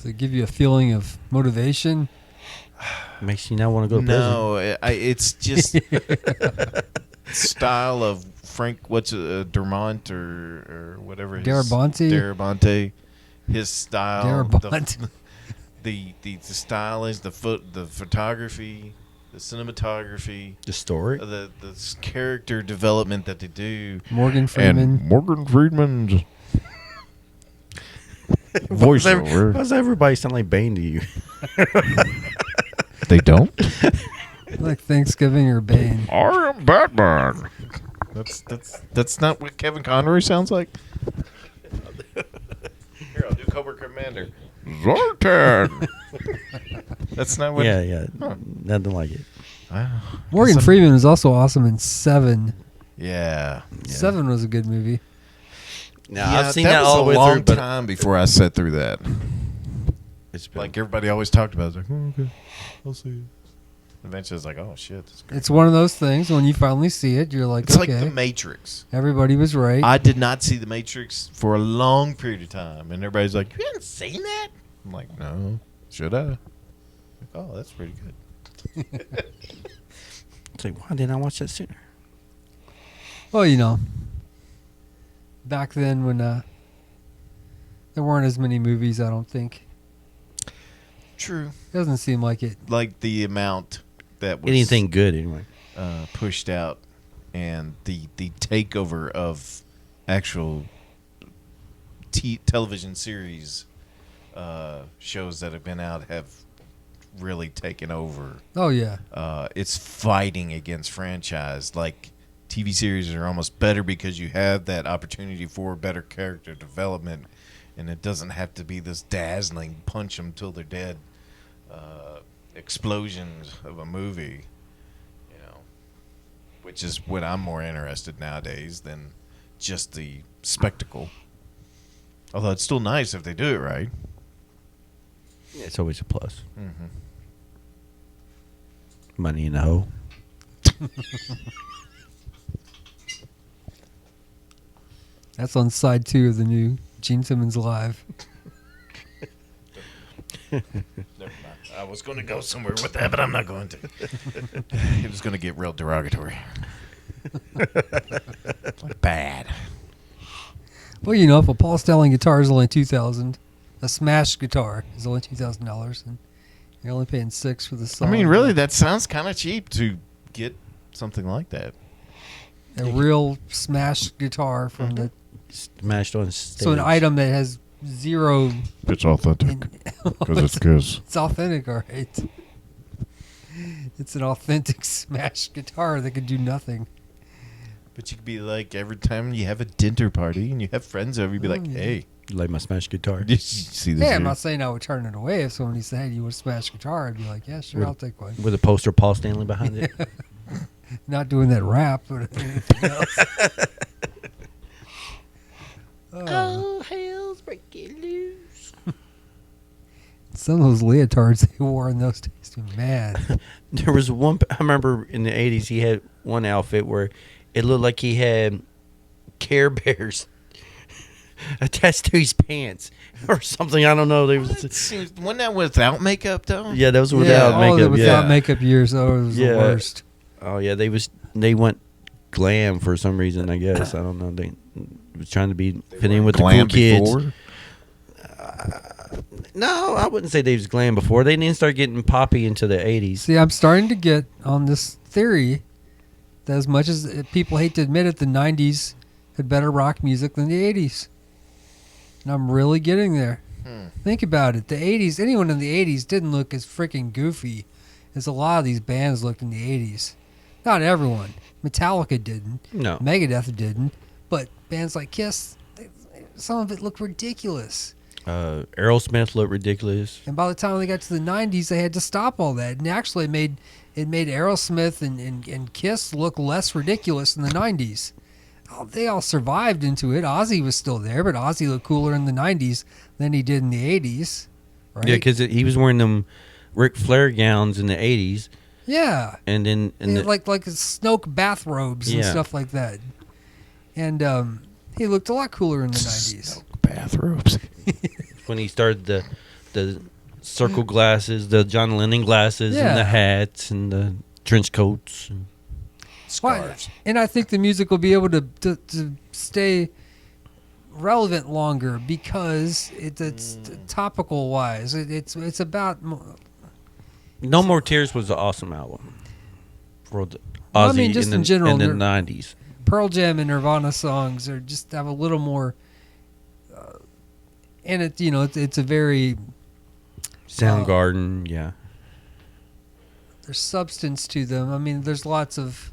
to give you a feeling of motivation. Makes you not want to go to prison. No, it's just style of Frank. What's Dermont or whatever. Darabonte. His style. Darabont. The style is the photography, the cinematography, The story. the character development that they do. Morgan Freeman. And Morgan Freeman's voiceover. Why does everybody sound like Bane to you? They don't. Like Thanksgiving or Bane. I am Batman. That's not what Kevin Conroy sounds like. Here, I'll do Cobra Commander. Zartan. That's not what. Yeah. Huh. Nothing like it. Morgan Freeman was also awesome in Seven. Yeah. Seven was a good movie. Now I've seen that all the was way a long through, but time before I sat through that. it's been, Like everybody always talked about. It's like, oh, okay, I'll see it. Eventually, it's like, oh shit, that's great. It's one of those things when you finally see it, you're like, It's okay, like The Matrix. everybody was right. I did not see The Matrix for a long period of time, and everybody's like, "You haven't seen that?" I'm like, "No, should I?" Like, oh, that's pretty good. it's like, why didn't I watch that sooner? Well, back then when there weren't as many movies, I don't think. True. Doesn't seem like it. Like the amount that was Anything good anyway. pushed out, and the takeover of actual television series shows that have been out have really taken over. Oh yeah, It's fighting against franchise. Like TV series are almost better because you have that opportunity for better character development, and it doesn't have to be this dazzling punch them till they're dead explosions of a movie. Which is what I'm more interested nowadays than just the spectacle. Although it's still nice if they do it right. It's always a plus. Mm-hmm. Money in the hole. that's on side 2 of the new Gene Simmons Live. Never mind. I was going to go somewhere with that, but I'm not going to. It was going to get real derogatory. Like bad. Well, if a Paul Stanley guitar is only $2,000, a Smash guitar is only $2,000, and you're only paying $6 for the song. I mean, really, that sounds kind of cheap to get something like that. a real Smash guitar from the Smashed on stage. so an item that has zero. It's authentic because it's Kiss. It's authentic, all right. It's an authentic Smash guitar that could do nothing. But you could be like, every time you have a dinner party and you have friends over, you'd be like, yeah. hey, You like my smash guitar? did you see this? Hey, I'm here? not saying I would turn it away if somebody said, "Hey, do you want a Smash guitar?" I'd be like, "Yeah, sure, With- I'll take one." With a poster of Paul Stanley behind it. Not doing that rap, but anything else. Oh, hell's breaking loose. Some of those leotards they wore in those days, man. There was one, I remember in the 80s, he had one outfit where it looked like he had Care Bears attached to his pants or something. I don't know. They was, Wasn't that without makeup, though? yeah, that was Yeah, without all the makeup. without Yeah. makeup years, it was Yeah. the worst. Oh yeah, they went glam for some reason. I guess I don't know. They was trying to fit in with the cool kids. Before? No, I wouldn't say they was glam before. They didn't start getting poppy into the 80s. See, I'm starting to get on this theory that as much as people hate to admit it, the 90s had better rock music than the 80s. And I'm really getting there. Think about it. The 80s, anyone in the 80s didn't look as freaking goofy as a lot of these bands looked in the 80s. Not everyone. Metallica didn't. No. Megadeth didn't. But bands like Kiss, some of it looked ridiculous. Aerosmith looked ridiculous. And by the time they got to the 90s, they had to stop all that. And actually, it made Aerosmith and Kiss look less ridiculous in the 90s. Oh, they all survived into it. Ozzy was still there, but Ozzy looked cooler in the 90s than he did in the 80s. Right? Yeah, because he was wearing them Ric Flair gowns in the 80s. Yeah. And then like Snoke bathrobes and Yeah. stuff like that. And he looked a lot cooler in the 90s. Bathrobes. when he started the circle glasses, the John Lennon glasses, and Yeah. the hats, and the trench coats. And Scarves. And I think the music will be able to stay relevant longer because it's topical wise. It's about. No More Tears was an awesome album for the Well, I Ozzy mean, just in general, in the they're- 90s. Pearl Jam and Nirvana songs are just have a little more, and it's a very Soundgarden, yeah. there's substance to them. I mean, there's lots of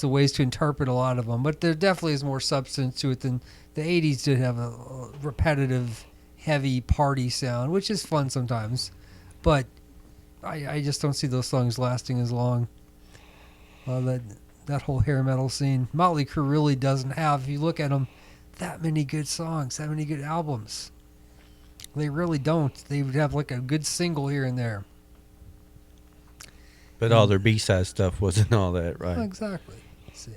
ways to interpret a lot of them, but there definitely is more substance to it than the '80s did have a repetitive, heavy party sound, which is fun sometimes, but I just don't see those songs lasting as long. That whole hair metal scene, Motley Crue really doesn't have, if you look at them, that many good songs, that many good albums. They really don't. They would have like a good single here and there. But all their B-side stuff wasn't all that, right? Exactly. See,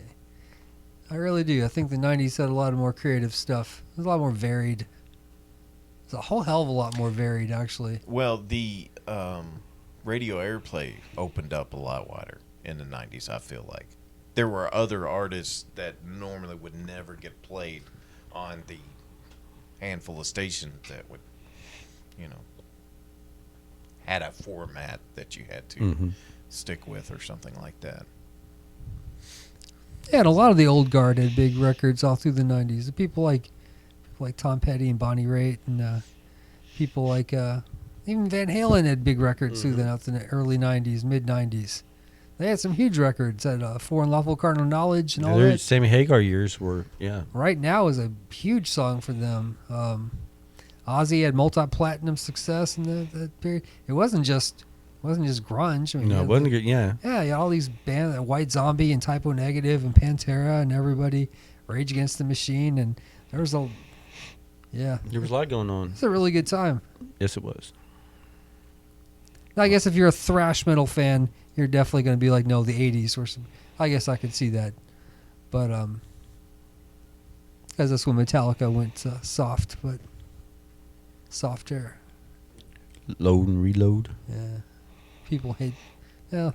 I really do. I think the '90s had a lot of more creative stuff. It was a lot more varied. It's a whole hell of a lot more varied, actually. Well, the radio airplay opened up a lot wider in the 90s, I feel like. There were other artists that normally would never get played on the handful of stations that would, had a format that you had to stick with or something like that. Yeah, and a lot of the old guard had big records all through the '90s. The people like Tom Petty and Bonnie Raitt, and people like even Van Halen had big records through the early '90s, mid '90s. They had some huge records at For Unlawful Carnal Knowledge and all Their that. Sammy Hagar years were, yeah. Right Now is a huge song for them. Ozzy had multi-platinum success in that period. It wasn't just grunge. I mean, No, it wasn't good, yeah. Yeah, you had all these bands, White Zombie and Typo Negative and Pantera and everybody, Rage Against the Machine, and there was There was a lot going on. it's a really good time. Yes, it was. I guess if you're a thrash metal fan, you're definitely going to be like, no, the '80s or some. I guess I could see that, but because that's when Metallica went soft, but softer. Load and Reload. Yeah, people hate. Yeah,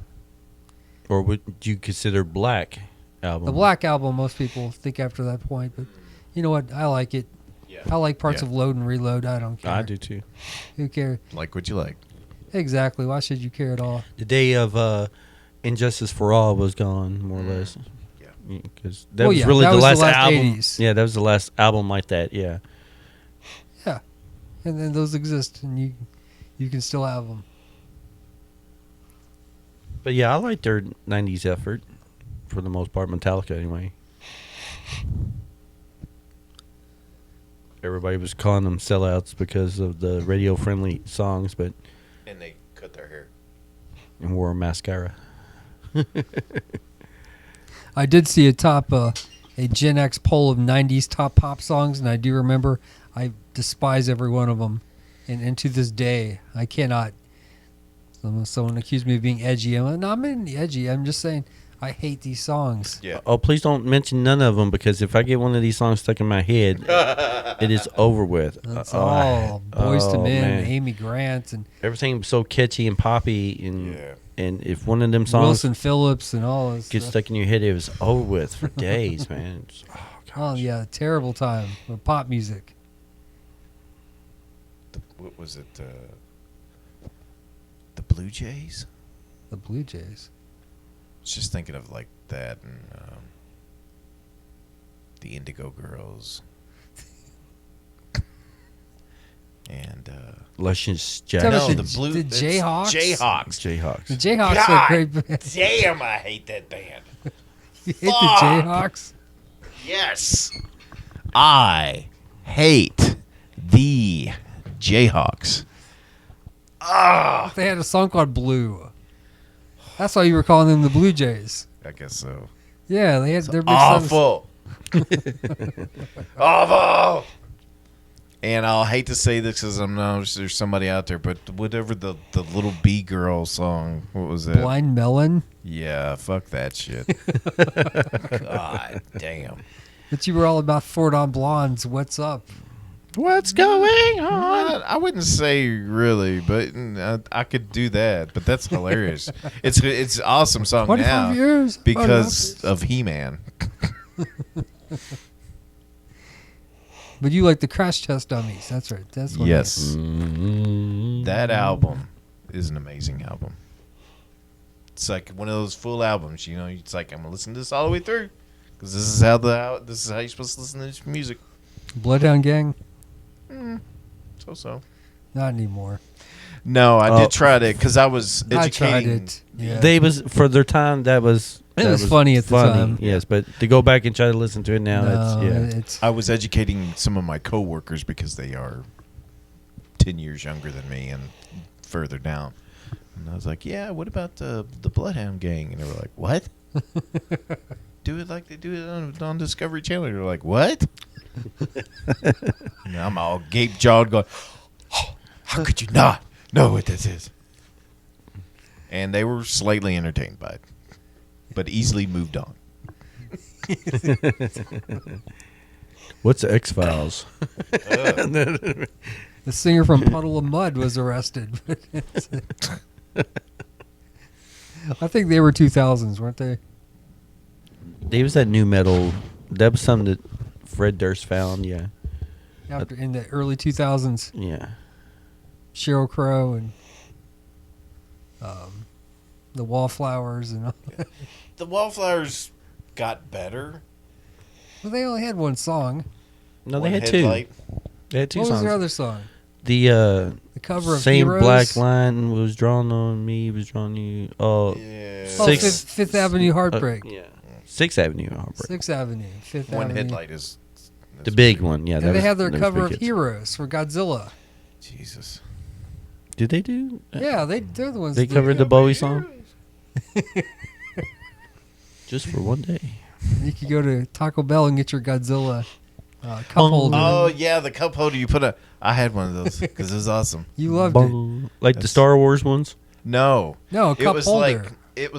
Or would you consider Black album? the Black Album. Most people think after that point, but you know what? I like it. Yeah. I like parts Yeah. of Load and Reload. I don't care. I do too. Who cares? Like what you like. Exactly. Why should you care at all? The day of Injustice for All was gone, more or less. Yeah. Because that Well, was yeah, really that the was last the last album. 80s. Yeah, that was the last album like that, yeah. Yeah, and then those exist, and you can still have them. But yeah, I like their 90s effort, for the most part, Metallica anyway. Everybody was calling them sellouts because of the radio-friendly songs, but And they cut their hair. and wore mascara. I did see a Gen X poll of '90s top pop songs, and I do remember. I despise every one of them, and to this day, I cannot. Someone accused me of being edgy. I'm like, no, I'm not edgy. I'm just saying I hate these songs. Yeah. Oh, please don't mention none of them, because if I get one of these songs stuck in my head, it is over with. That's Oh, all Boys to oh, Men, man. and Amy Grant, and Everything was so catchy and poppy, and Yeah. and if one of them songs Wilson Phillips, and all this gets stuff. stuck in your head, it was over with for days, man. Just- oh, Oh gosh. yeah, terrible time with pop music. What was it? The Blue Jays? The Blue Jays. I was just thinking of like that and the Indigo Girls. And Luscious Tell me Jackson. the- the it's Jayhawks? Jayhawks. Jayhawks. The Jayhawks are God a great band. damn, I hate that band. You hate the Fuck. Jayhawks? Yes. I hate the Jayhawks. Ah, They had a song called Blue. That's why you were calling them the Blue Jays. I guess so. Yeah, they had their big song. Awful. Awful. And I'll hate to say this because I know there's somebody out there, but whatever the little B girl song, what was it? Blind Melon. Yeah, fuck that shit. God damn. But you were all about Fort on Blondes. What's up? What's going on? I wouldn't say really, but I could do that. But that's hilarious. It's an awesome song 25 now years. because of He-Man. But you like the Crash Test Dummies. That's right. That's what. Yes, Mm-hmm. that album is an amazing album. It's like one of those full albums. You know, it's like I'm gonna listen to this all the way through because this is how you're supposed to listen to this music. Bloodhound Gang. So. Not anymore. No, I did try that because I was I tried educating. it. Yeah. They was for their time. That was funny at the time. Yes, but to go back and try to listen to it now, No, it's I was educating some of my coworkers because they are 10 years younger than me and further down. And I was like, "Yeah, what about the Bloodhound Gang?" And they were like, "What?" Do it like they do it on Discovery Channel. They're like, "What?" And I'm all gape-jawed, going, "Oh, how could you not know what this is?" And they were slightly entertained by it, but easily moved on. what's the X-Files? The singer from Puddle of Mud was arrested. I think they were 2000s, weren't they? They was that new metal. That was something that Fred Durst found. Yeah, After in the early 2000s, yeah. Sheryl Crow and the Wallflowers and all. The Wallflowers got better. Well, they only had one song. No, One they had Headlight. two. They had two What was songs. their other song? The The cover of same Heroes? black line was drawn on me. Was drawn on you. Oh, Yeah. Oh, Six- Fifth Avenue Heartbreak. yeah. 6th Avenue Heartbreak. 6th Avenue. Fifth One Avenue. Headlight is The big one. Yeah, And they have their that was cover of pretty good. Heroes for Godzilla. Jesus. Did they do? Yeah, they're the ones. They that covered the Bowie song. Just for one day. You could go to Taco Bell and get your Godzilla cup holder. Oh yeah, the cup holder you put a. I had one of those because it was awesome. You loved it. Bong. Like the That's- Star Wars ones. No, No, a it cup was holder.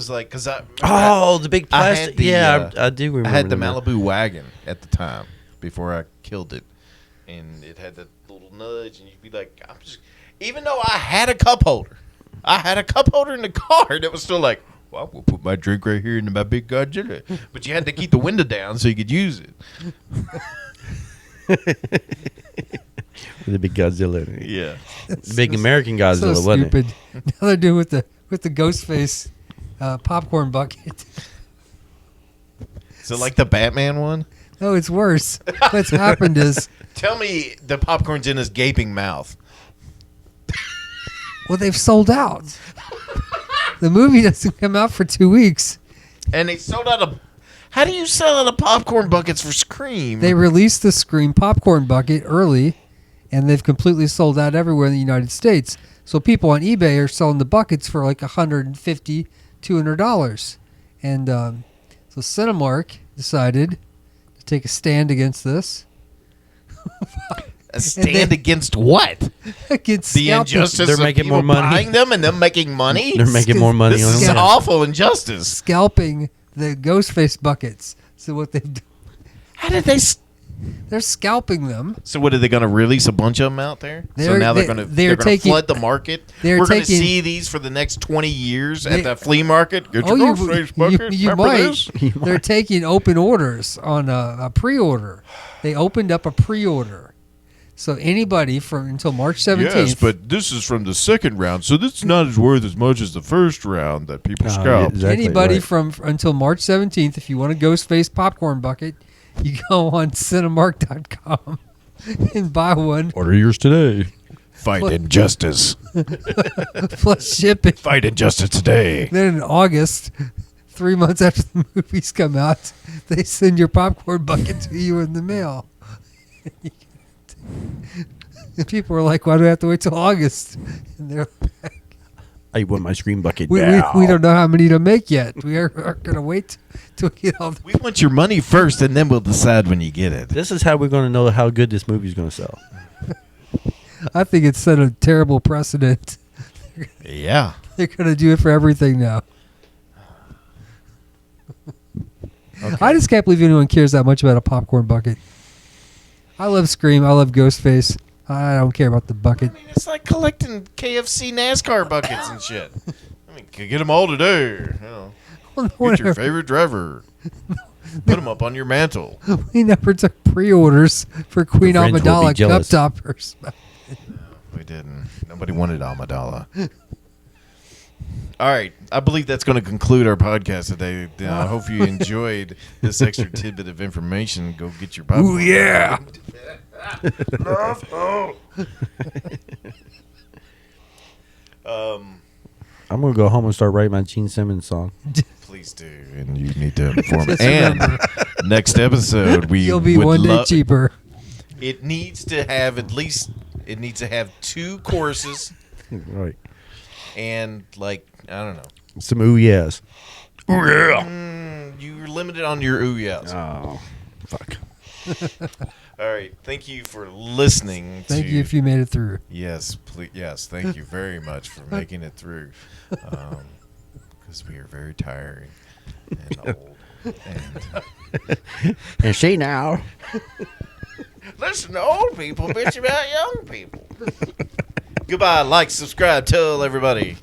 like because I. Oh, the big I had plastic. the, Yeah, I do remember. I had the them. Malibu wagon at the time before I killed it, and it had that little nudge, and you'd be like, I'm just. Even though I had a cup holder in the car that was still like, well, I'm gonna put my drink right here in my big Godzilla, but you had to keep the window down so you could use it. The big Godzilla. Yeah. Big American Godzilla, So wasn't it? stupid. Now they're doing with the ghost face popcorn bucket. So like the Batman one. No, it's worse. What's happened is, Tell me the popcorn's in his gaping mouth. well, they've sold out. The movie doesn't come out for 2 weeks. And they sold out of. How do you sell out of popcorn buckets for Scream? They released the Scream popcorn bucket early, and they've completely sold out everywhere in the United States. So people on eBay are selling the buckets for like $150, $200. And so Cinemark decided to take a stand against this. a stand against what? Against The scalping. injustice They're of making people more money. buying them and them making money? They're making more money This on is them. awful injustice. Scalping the ghost face buckets. So what they've done, How did they... they're scalping them. So what, are they going to release a bunch of them out there? So They're- now they're they- going to they're taking- flood the market? they're We're going to taking- see these for the next 20 years They- at the flea market? Get your Oh, ghost face bucket. you Remember might. this? They're taking open orders on a pre-order. They opened up a pre-order. So anybody from until March 17th. Yes, but this is from the second round, so this is not as worth as much as the first round that people Oh, scalped. yeah, exactly anybody right. from until March 17th, if you want a ghost face popcorn bucket, you go on Cinemark.com and buy one Order yours today. Fight What? injustice. plus shipping. Fight injustice today. Then in August, 3 months after the movies come out, they send your popcorn bucket to you in the mail. And people are like, "Why do I have to wait till August?" And they're I want my Scream bucket we now. don't know how many to make yet. We are going to wait till we get all the. We want your money first, and then we'll decide when you get it. This is how we're going to know how good this movie's going to sell. I think it's set a terrible precedent. Yeah. They're going to do it for everything now. I just can't believe anyone cares that much about a popcorn bucket. I love Scream. I love Ghostface. I don't care about the bucket. I mean, it's like collecting KFC NASCAR buckets and shit. I mean, could get them all today. You know, get your favorite driver. Put them up on your mantle. We never took pre-orders for Queen Your friends will be Amidala cup jealous. toppers. We didn't. Nobody wanted Amidala. All right. I believe that's going to conclude our podcast today. I hope you enjoyed this extra tidbit of information. Go get your popcorn. Ooh, yeah. I'm gonna go home and start writing my Gene Simmons song. Please do, and you need to inform it. And next episode, You'll be one day cheaper. It needs to have at least. It needs to have 2 choruses Right. and like I don't know. Some ooh yes. You're limited on your ooh yes. Oh, fuck. All right. Thank you for listening. Thank you if you made it through. Yes, please. Yes, thank you very much for making it through. Because we are very tiring and old. And And she now. listen to old people bitch about young people. Goodbye. Like, subscribe, tell everybody.